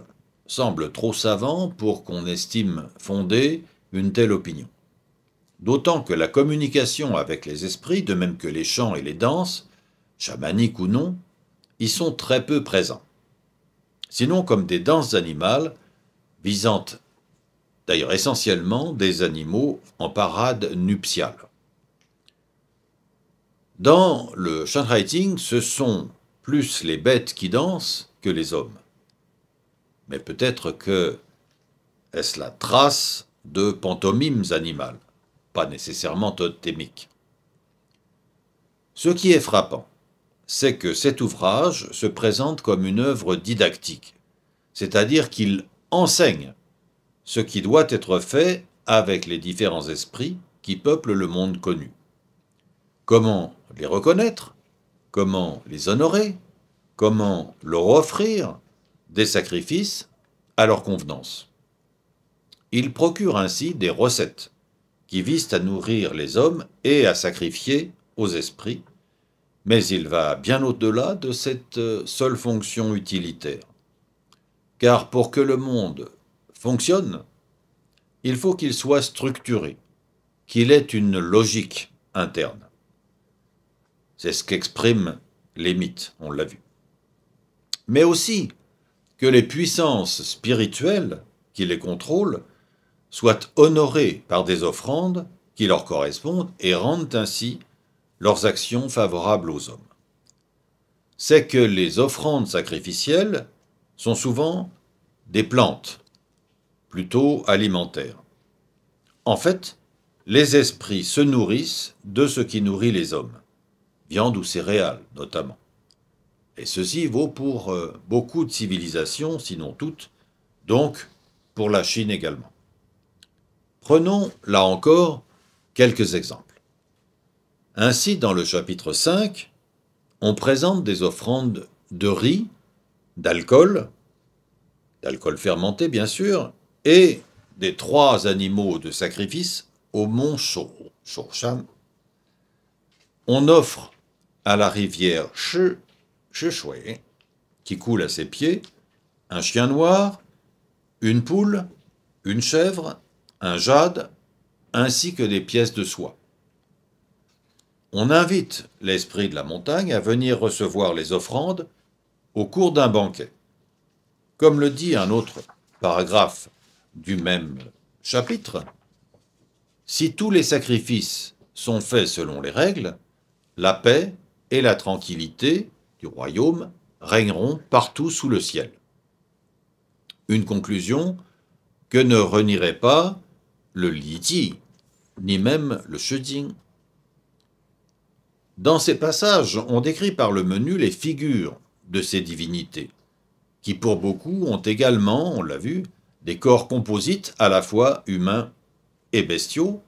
semble trop savant pour qu'on estime fondée une telle opinion. D'autant que la communication avec les esprits, de même que les chants et les danses, chamaniques ou non, y sont très peu présents. Sinon comme des danses animales, visant d'ailleurs essentiellement des animaux en parade nuptiale. Dans le Shanraiting, ce sont plus les bêtes qui dansent que les hommes. Mais peut-être que est-ce la trace de pantomimes animales, pas nécessairement totémiques. Ce qui est frappant, c'est que cet ouvrage se présente comme une œuvre didactique, c'est-à-dire qu'il enseigne ce qui doit être fait avec les différents esprits qui peuplent le monde connu. Comment les reconnaître, comment les honorer, comment leur offrir des sacrifices à leur convenance. Il procure ainsi des recettes qui visent à nourrir les hommes et à sacrifier aux esprits, mais il va bien au-delà de cette seule fonction utilitaire. Car pour que le monde fonctionne, il faut qu'il soit structuré, qu'il ait une logique interne. C'est ce qu'expriment les mythes, on l'a vu. Mais aussi que les puissances spirituelles qui les contrôlent soient honorées par des offrandes qui leur correspondent et rendent ainsi leurs actions favorables aux hommes. C'est que les offrandes sacrificielles sont souvent des plantes, plutôt alimentaires. En fait, les esprits se nourrissent de ce qui nourrit les hommes, viande ou céréales notamment. Et ceci vaut pour beaucoup de civilisations, sinon toutes, donc pour la Chine également. Prenons, là encore, quelques exemples. Ainsi, dans le chapitre 5, on présente des offrandes de riz, d'alcool fermenté bien sûr, et des 3 animaux de sacrifice au mont Shorshan. On offre à la rivière Shui, qui coule à ses pieds, un chien noir, une poule, une chèvre, un jade, ainsi que des pièces de soie. On invite l'esprit de la montagne à venir recevoir les offrandes au cours d'un banquet. Comme le dit un autre paragraphe du même chapitre, si tous les sacrifices sont faits selon les règles, la paix et la tranquillité du royaume régneront partout sous le ciel. Une conclusion que ne renierait pas le Li Ji, ni même le Shijing. Dans ces passages, on décrit par le menu les figures de ces divinités, qui pour beaucoup ont également, on l'a vu, des corps composites à la fois humains et bestiaux,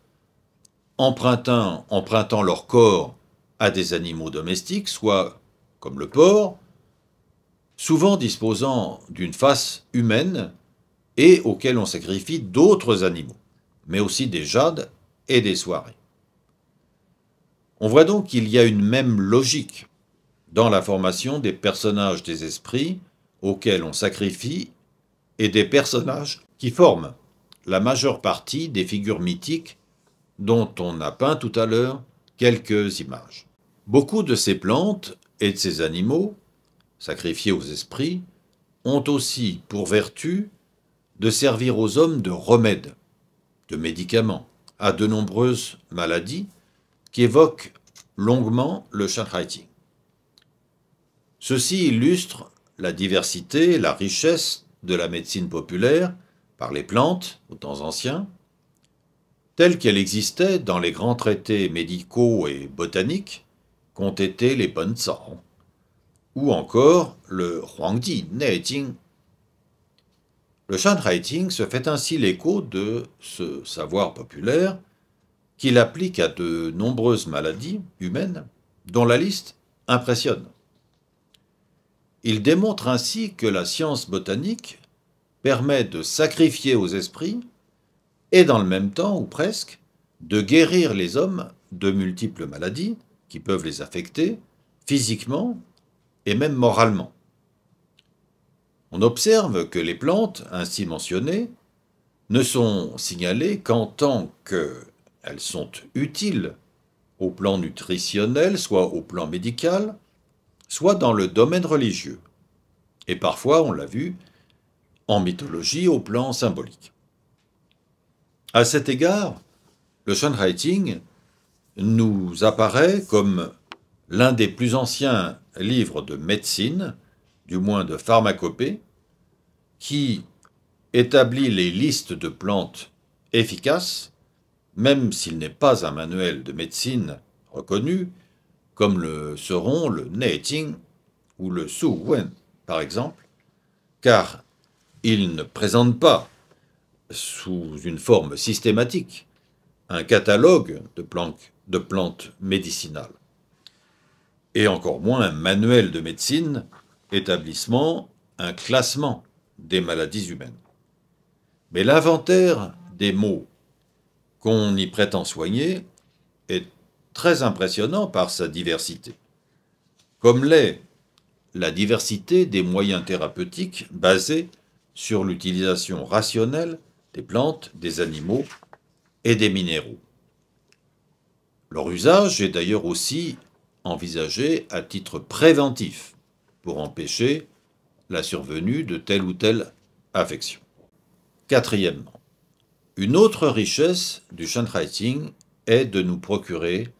empruntant leur corps à des animaux domestiques, soit comme le porc, souvent disposant d'une face humaine et auxquels on sacrifie d'autres animaux, mais aussi des jades et des soirées. On voit donc qu'il y a une même logique dans la formation des personnages des esprits auxquels on sacrifie et des personnages qui forment la majeure partie des figures mythiques dont on a peint tout à l'heure quelques images. Beaucoup de ces plantes et de ces animaux, sacrifiés aux esprits, ont aussi pour vertu de servir aux hommes de remède, de médicaments, à de nombreuses maladies qui évoquent longuement le Shanhaiting. Ceci illustre la diversité, la richesse de la médecine populaire par les plantes aux temps anciens, telle qu'elle existait dans les grands traités médicaux et botaniques qu'ont été les Benzao, ou encore le Huangdi Neijing. Le Shanhaiting se fait ainsi l'écho de ce savoir populaire qu'il applique à de nombreuses maladies humaines dont la liste impressionne. Il démontre ainsi que la science botanique permet de sacrifier aux esprits et dans le même temps, ou presque, de guérir les hommes de multiples maladies qui peuvent les affecter physiquement et même moralement. On observe que les plantes ainsi mentionnées ne sont signalées qu'en tant qu'elles sont utiles au plan nutritionnel, soit au plan médical, soit dans le domaine religieux, et parfois, on l'a vu, en mythologie au plan symbolique. À cet égard, le Shanhaiting nous apparaît comme l'un des plus anciens livres de médecine, du moins de pharmacopée, qui établit les listes de plantes efficaces, même s'il n'est pas un manuel de médecine reconnu, comme le seront le Neijing ou le Su Wen, par exemple, car il ne présente pas, sous une forme systématique, un catalogue de plantes médicinales, et encore moins un manuel de médecine établissant un classement des maladies humaines. Mais l'inventaire des maux qu'on y prétend soigner est très impressionnant par sa diversité, comme l'est la diversité des moyens thérapeutiques basés sur l'utilisation rationnelle des plantes, des animaux et des minéraux. Leur usage est d'ailleurs aussi envisagé à titre préventif pour empêcher la survenue de telle ou telle affection. Quatrièmement, une autre richesse du Shanhaiting est de nous procurer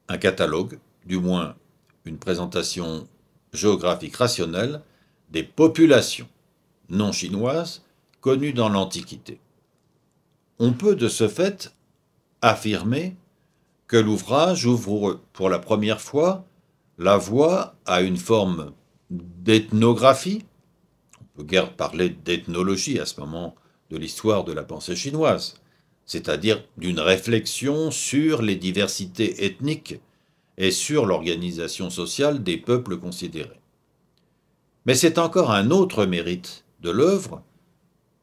un catalogue, du moins une présentation géographique rationnelle, des populations non chinoises connues dans l'Antiquité. On peut de ce fait affirmer que l'ouvrage ouvre pour la première fois la voie à une forme d'ethnographie. On peut guère parler d'ethnologie à ce moment de l'histoire de la pensée chinoise, c'est-à-dire d'une réflexion sur les diversités ethniques et sur l'organisation sociale des peuples considérés. Mais c'est encore un autre mérite de l'œuvre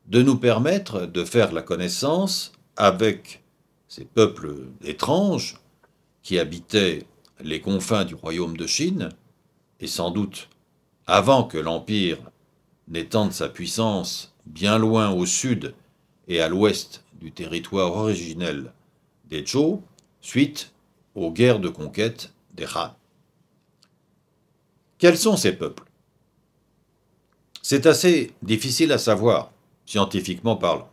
de nous permettre de faire la connaissance avec ces peuples étranges qui habitaient les confins du royaume de Chine, et sans doute avant que l'Empire n'étende sa puissance bien loin au sud et à l'ouest du territoire originel des Zhou, suite aux guerres de conquête des Han. Quels sont ces peuples? C'est assez difficile à savoir, scientifiquement parlant,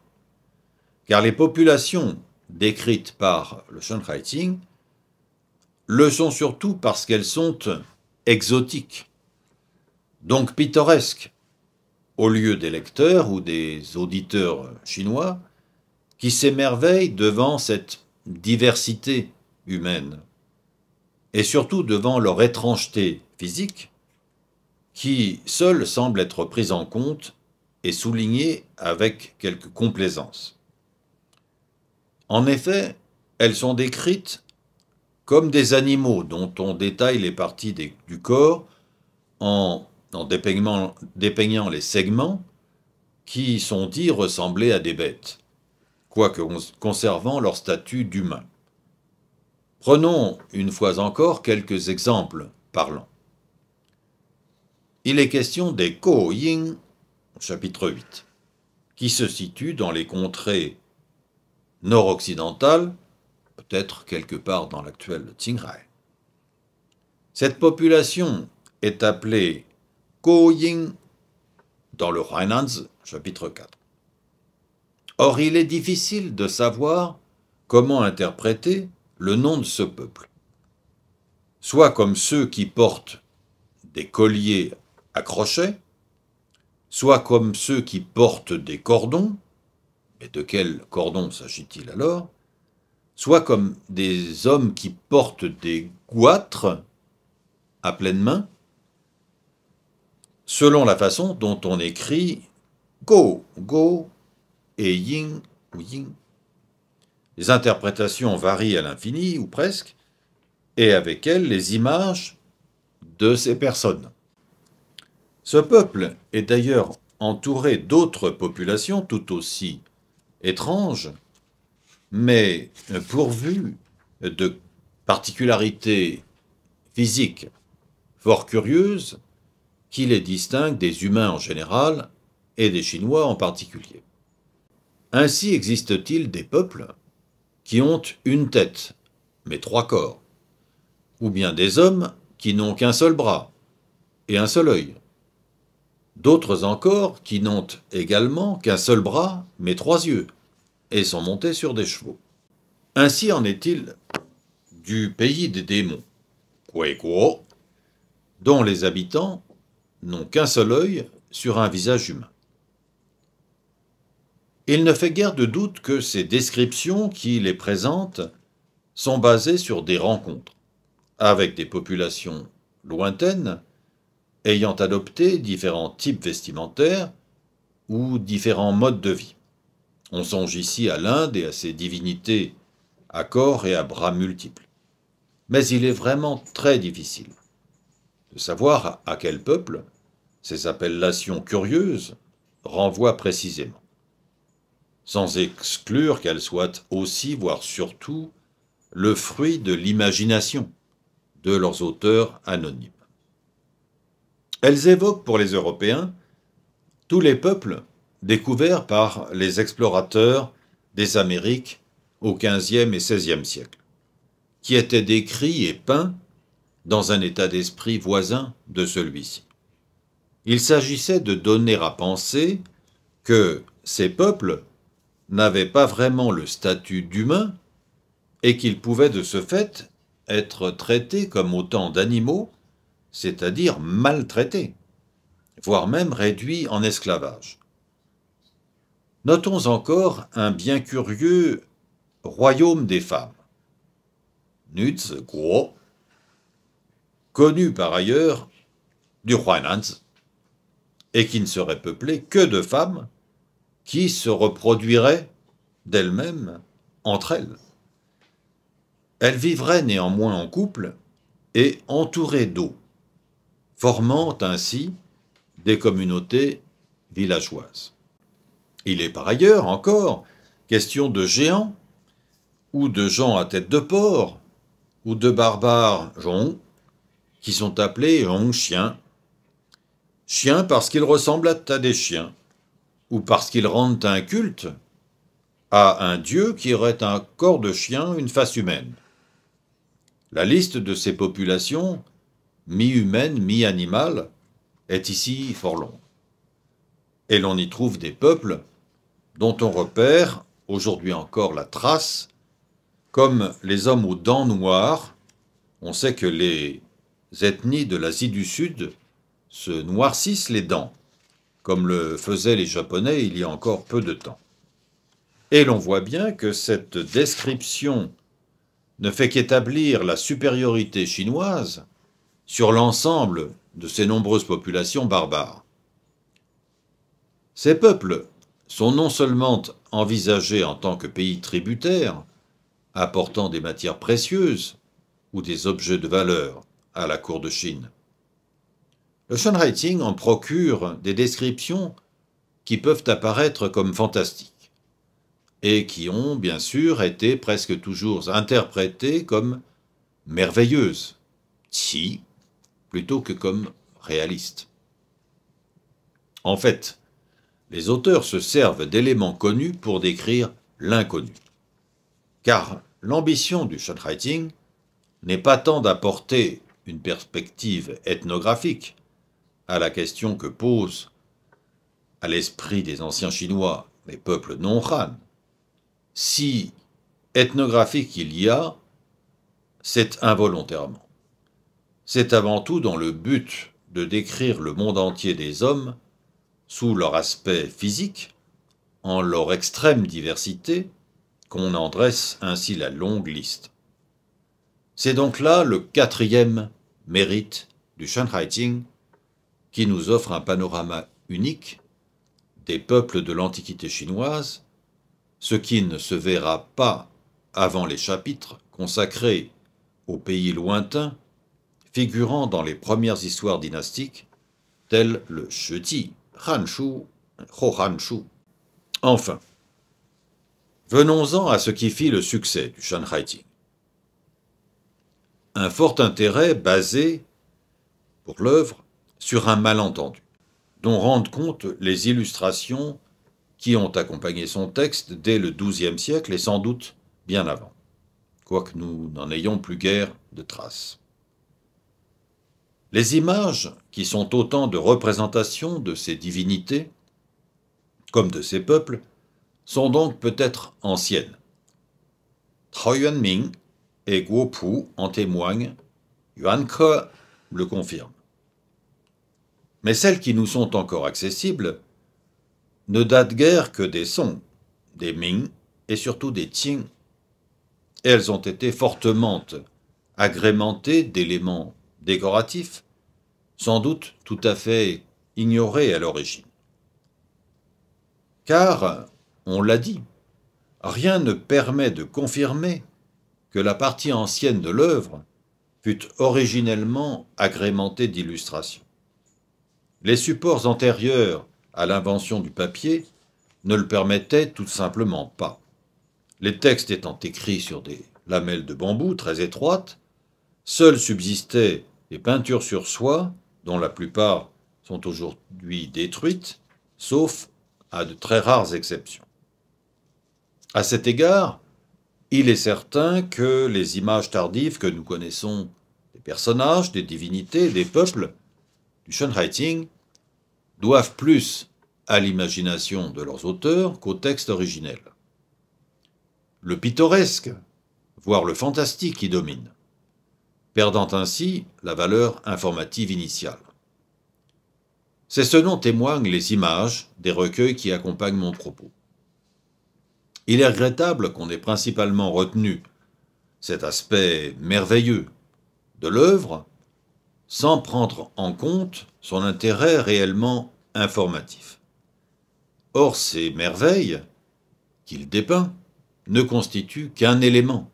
car les populations décrites par le Shanhaiting le sont surtout parce qu'elles sont exotiques, donc pittoresques, au lieu des lecteurs ou des auditeurs chinois qui s'émerveillent devant cette diversité humaine et surtout devant leur étrangeté physique qui seule semble être prise en compte et soulignée avec quelque complaisance. En effet, elles sont décrites comme des animaux dont on détaille les parties du corps en dépeignant les segments qui sont dits ressembler à des bêtes, quoique conservant leur statut d'humain. Prenons une fois encore quelques exemples parlants. Il est question des Ko-Yin, chapitre 8, qui se situe dans les contrées nord-occidentales, peut-être quelque part dans l'actuel Qinghai. Cette population est appelée Guoying dans le Huainanzi, chapitre 4. Or, il est difficile de savoir comment interpréter le nom de ce peuple. Soit comme ceux qui portent des colliers à crochets, soit comme ceux qui portent des cordons, mais de quel cordon s'agit-il alors? Soit comme des hommes qui portent des goitres à pleine main, selon la façon dont on écrit go, go et yin ou yin. Les interprétations varient à l'infini, ou presque, et avec elles les images de ces personnes. Ce peuple est d'ailleurs entouré d'autres populations tout aussi étranges, mais pourvues de particularités physiques fort curieuses qui les distinguent des humains en général et des Chinois en particulier. Ainsi existe-t-il des peuples qui ont une tête, mais 3 corps, ou bien des hommes qui n'ont qu'un seul bras et un seul œil, d'autres encore qui n'ont également qu'un seul bras, mais 3 yeux, et sont montés sur des chevaux. Ainsi en est-il du pays des démons, Guo, dont les habitants n'ont qu'un seul œil sur un visage humain. Il ne fait guère de doute que ces descriptions qui les présentent sont basées sur des rencontres avec des populations lointaines ayant adopté différents types vestimentaires ou différents modes de vie. On songe ici à l'Inde et à ses divinités à corps et à bras multiples. Mais il est vraiment très difficile de savoir à quel peuple ces appellations curieuses renvoient précisément, sans exclure qu'elles soient aussi, voire surtout, le fruit de l'imagination de leurs auteurs anonymes. Elles évoquent pour les Européens tous les peuples découverts par les explorateurs des Amériques au XVe et XVIe siècle, qui étaient décrits et peints dans un état d'esprit voisin de celui-ci. Il s'agissait de donner à penser que ces peuples n'avaient pas vraiment le statut d'humains et qu'ils pouvaient de ce fait être traités comme autant d'animaux, c'est-à-dire maltraités, voire même réduits en esclavage. Notons encore un bien curieux royaume des femmes, Nüzi Guo, connu par ailleurs du Huainanzi, et qui ne serait peuplé que de femmes qui se reproduiraient d'elles-mêmes entre elles. Elles vivraient néanmoins en couple et entourées d'eau, formant ainsi des communautés villageoises. Il est par ailleurs encore question de géants, ou de gens à tête de porc, ou de barbares zhong, qui sont appelés zhong-chiens. Chiens parce qu'ils ressemblent à des chiens, ou parce qu'ils rendent un culte à un dieu qui aurait un corps de chien, une face humaine. La liste de ces populations, mi-humaines, mi-animales, est ici fort longue. Et l'on y trouve des peuples dont on repère aujourd'hui encore la trace, comme les hommes aux dents noires. On sait que les ethnies de l'Asie du Sud se noircissent les dents, comme le faisaient les Japonais il y a encore peu de temps. Et l'on voit bien que cette description ne fait qu'établir la supériorité chinoise sur l'ensemble de ces nombreuses populations barbares. Ces peuples sont non seulement envisagés en tant que pays tributaires, apportant des matières précieuses ou des objets de valeur à la cour de Chine. Le Shanhaixing en procure des descriptions qui peuvent apparaître comme fantastiques et qui ont bien sûr été presque toujours interprétées comme merveilleuses, plutôt que comme réalistes. En fait, les auteurs se servent d'éléments connus pour décrire l'inconnu. Car l'ambition du Shanwriting n'est pas tant d'apporter une perspective ethnographique à la question que posent à l'esprit des anciens Chinois les peuples non-Han. Si ethnographique il y a, c'est involontairement. C'est avant tout dans le but de décrire le monde entier des hommes sous leur aspect physique, en leur extrême diversité, qu'on en dresse ainsi la longue liste. C'est donc là le quatrième mérite du Shanwriting, qui nous offre un panorama unique des peuples de l'Antiquité chinoise, ce qui ne se verra pas avant les chapitres consacrés aux pays lointains figurant dans les premières histoires dynastiques, telles le Shiji, Hanshu, Hohanshu. Enfin, venons-en à ce qui fit le succès du Shanwriting. Un fort intérêt basé, pour l'œuvre, sur un malentendu, dont rendent compte les illustrations qui ont accompagné son texte dès le XIIe siècle et sans doute bien avant, quoique nous n'en ayons plus guère de traces. Les images, qui sont autant de représentations de ces divinités, comme de ces peuples, sont donc peut-être anciennes. Trao Yuanming et Guo Pu en témoignent, Yuan Ke le confirme. Mais celles qui nous sont encore accessibles ne datent guère que des Song, des Ming et surtout des Qing. Et elles ont été fortement agrémentées d'éléments décoratifs, sans doute tout à fait ignorés à l'origine. Car, on l'a dit, rien ne permet de confirmer que la partie ancienne de l'œuvre fut originellement agrémentée d'illustrations. Les supports antérieurs à l'invention du papier ne le permettaient tout simplement pas. Les textes étant écrits sur des lamelles de bambou très étroites, seules subsistaient les peintures sur soie, dont la plupart sont aujourd'hui détruites, sauf à de très rares exceptions. À cet égard, il est certain que les images tardives que nous connaissons des personnages, des divinités, des peuples du Shanwriting doivent plus à l'imagination de leurs auteurs qu'au texte originel. Le pittoresque, voire le fantastique y domine, perdant ainsi la valeur informative initiale. C'est ce dont témoignent les images des recueils qui accompagnent mon propos. Il est regrettable qu'on ait principalement retenu cet aspect merveilleux de l'œuvre sans prendre en compte son intérêt réellement informatif. Or, ces merveilles qu'il dépeint ne constituent qu'un élément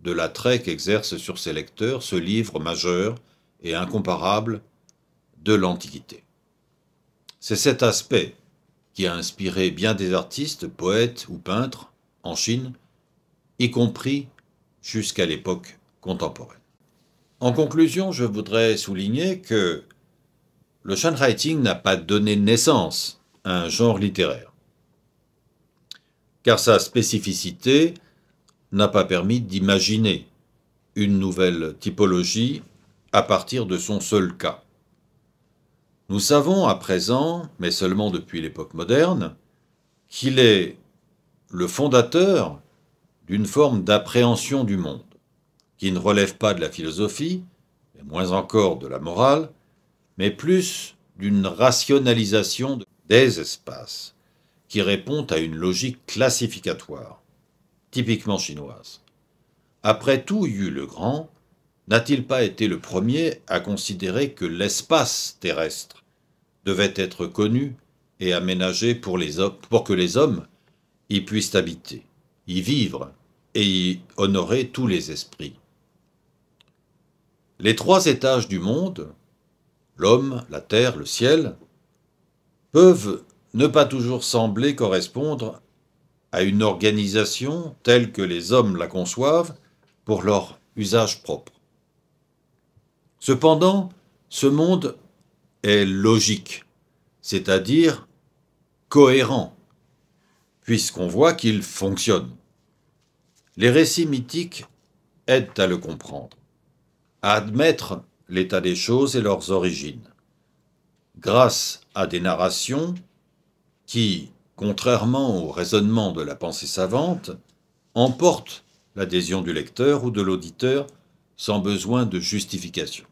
de l'attrait qu'exerce sur ses lecteurs ce livre majeur et incomparable de l'Antiquité. C'est cet aspect qui a inspiré bien des artistes, poètes ou peintres en Chine, y compris jusqu'à l'époque contemporaine. En conclusion, je voudrais souligner que le Shanwriting n'a pas donné naissance à un genre littéraire, car sa spécificité n'a pas permis d'imaginer une nouvelle typologie à partir de son seul cas. Nous savons à présent, mais seulement depuis l'époque moderne, qu'il est le fondateur d'une forme d'appréhension du monde, qui ne relève pas de la philosophie, et moins encore de la morale, mais plus d'une rationalisation des espaces, qui répond à une logique classificatoire, typiquement chinoise. Après tout, Yu le Grand n'a-t-il pas été le premier à considérer que l'espace terrestre devait être connu et aménagé pour que les hommes y puissent habiter, y vivre et y honorer tous les esprits? Les trois étages du monde, l'homme, la terre, le ciel, peuvent ne pas toujours sembler correspondre à une organisation telle que les hommes la conçoivent pour leur usage propre. Cependant, ce monde est logique, c'est-à-dire cohérent, puisqu'on voit qu'il fonctionne. Les récits mythiques aident à le comprendre, à admettre l'état des choses et leurs origines, grâce à des narrations qui, contrairement au raisonnement de la pensée savante, emportent l'adhésion du lecteur ou de l'auditeur sans besoin de justification.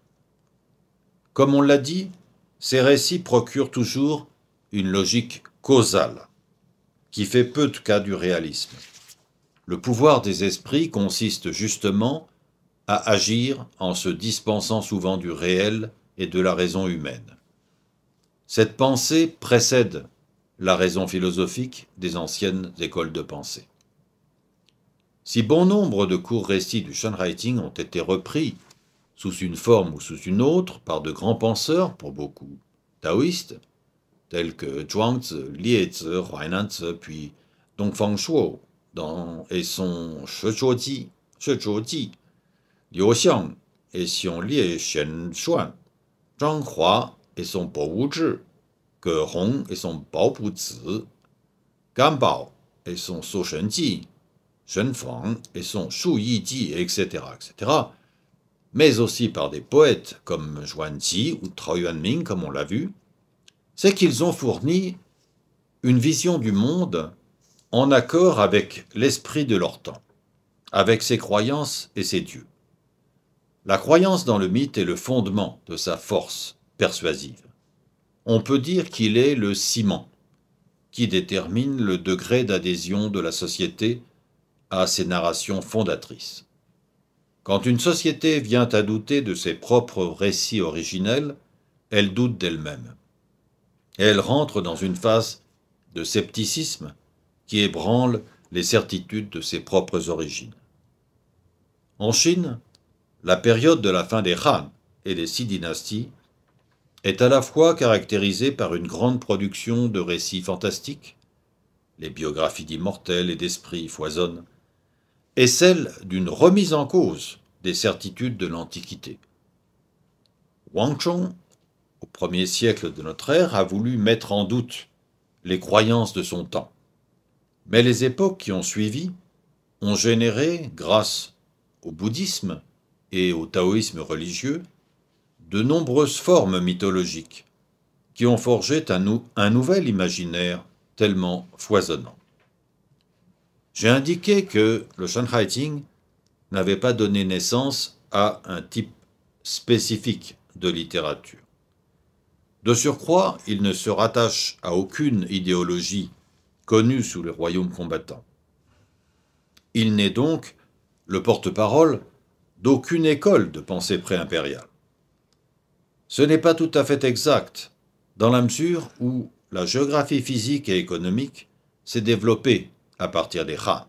Comme on l'a dit, ces récits procurent toujours une logique causale, qui fait peu de cas du réalisme. Le pouvoir des esprits consiste justement à agir en se dispensant souvent du réel et de la raison humaine. Cette pensée précède la raison philosophique des anciennes écoles de pensée. Si bon nombre de courts récits du Shanwriting ont été repris sous une forme ou sous une autre par de grands penseurs, pour beaucoup taoïstes, tels que Zhuangzi, Liezi, Huainanzi, puis Dongfang Shuo et son Shizhuoji, Liu Xiang et son Lie Xianshuan, Zhang Hua et son Bouzhi, Ge Hong et son Baobuzi, Gan Bao et son Su Shenji, Shen Fang et son Shu Yiji, etc., mais aussi par des poètes comme Zhuangzi ou Trao Yuanming, comme on l'a vu, c'est qu'ils ont fourni une vision du monde en accord avec l'esprit de leur temps, avec ses croyances et ses dieux. La croyance dans le mythe est le fondement de sa force persuasive. On peut dire qu'il est le ciment qui détermine le degré d'adhésion de la société à ses narrations fondatrices. Quand une société vient à douter de ses propres récits originels, elle doute d'elle-même. Elle rentre dans une phase de scepticisme qui ébranle les certitudes de ses propres origines. En Chine, la période de la fin des Han et des 6 dynasties est à la fois caractérisée par une grande production de récits fantastiques, les biographies d'immortels et d'esprits foisonnent, et celle d'une remise en cause des certitudes de l'Antiquité. Wang Chong, au 1er siècle de notre ère, a voulu mettre en doute les croyances de son temps. Mais les époques qui ont suivi ont généré, grâce au bouddhisme et au taoïsme religieux, de nombreuses formes mythologiques qui ont forgé un nouvel imaginaire tellement foisonnant. J'ai indiqué que le Shanwriting n'avait pas donné naissance à un type spécifique de littérature. De surcroît, il ne se rattache à aucune idéologie connue sous les royaumes combattants. Il n'est donc le porte-parole d'aucune école de pensée pré-impériale. Ce n'est pas tout à fait exact, dans la mesure où la géographie physique et économique s'est développée à partir des Han,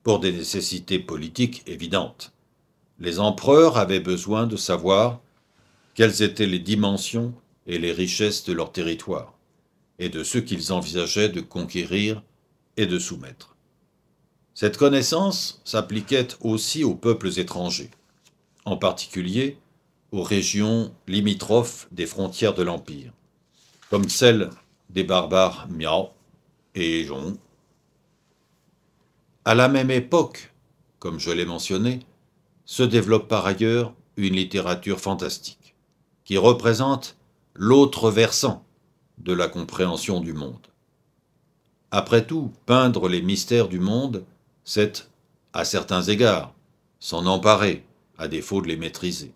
pour des nécessités politiques évidentes. Les empereurs avaient besoin de savoir quelles étaient les dimensions et les richesses de leur territoire, et de ceux qu'ils envisageaient de conquérir et de soumettre. Cette connaissance s'appliquait aussi aux peuples étrangers, en particulier aux régions limitrophes des frontières de l'Empire, comme celles des barbares Miao et Zhong. À la même époque, comme je l'ai mentionné, se développe par ailleurs une littérature fantastique, qui représente l'autre versant de la compréhension du monde. Après tout, peindre les mystères du monde, c'est, à certains égards, s'en emparer, à défaut de les maîtriser.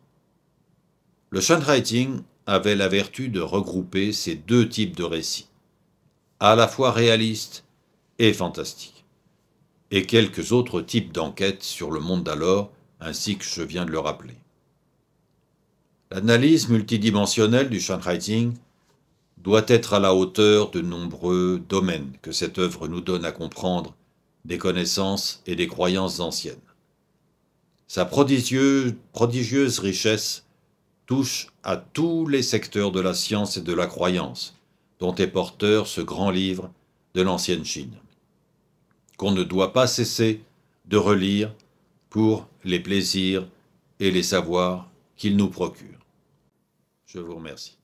Le Shanwriting avait la vertu de regrouper ces deux types de récits, à la fois réalistes et fantastiques, et quelques autres types d'enquêtes sur le monde d'alors, ainsi que je viens de le rappeler. L'analyse multidimensionnelle du Shanwriting doit être à la hauteur de nombreux domaines que cette œuvre nous donne à comprendre des connaissances et des croyances anciennes. Sa prodigieuse richesse touche à tous les secteurs de la science et de la croyance, dont est porteur ce grand livre de l'ancienne Chine, qu'on ne doit pas cesser de relire pour les plaisirs et les savoirs qu'il nous procure. Je vous remercie.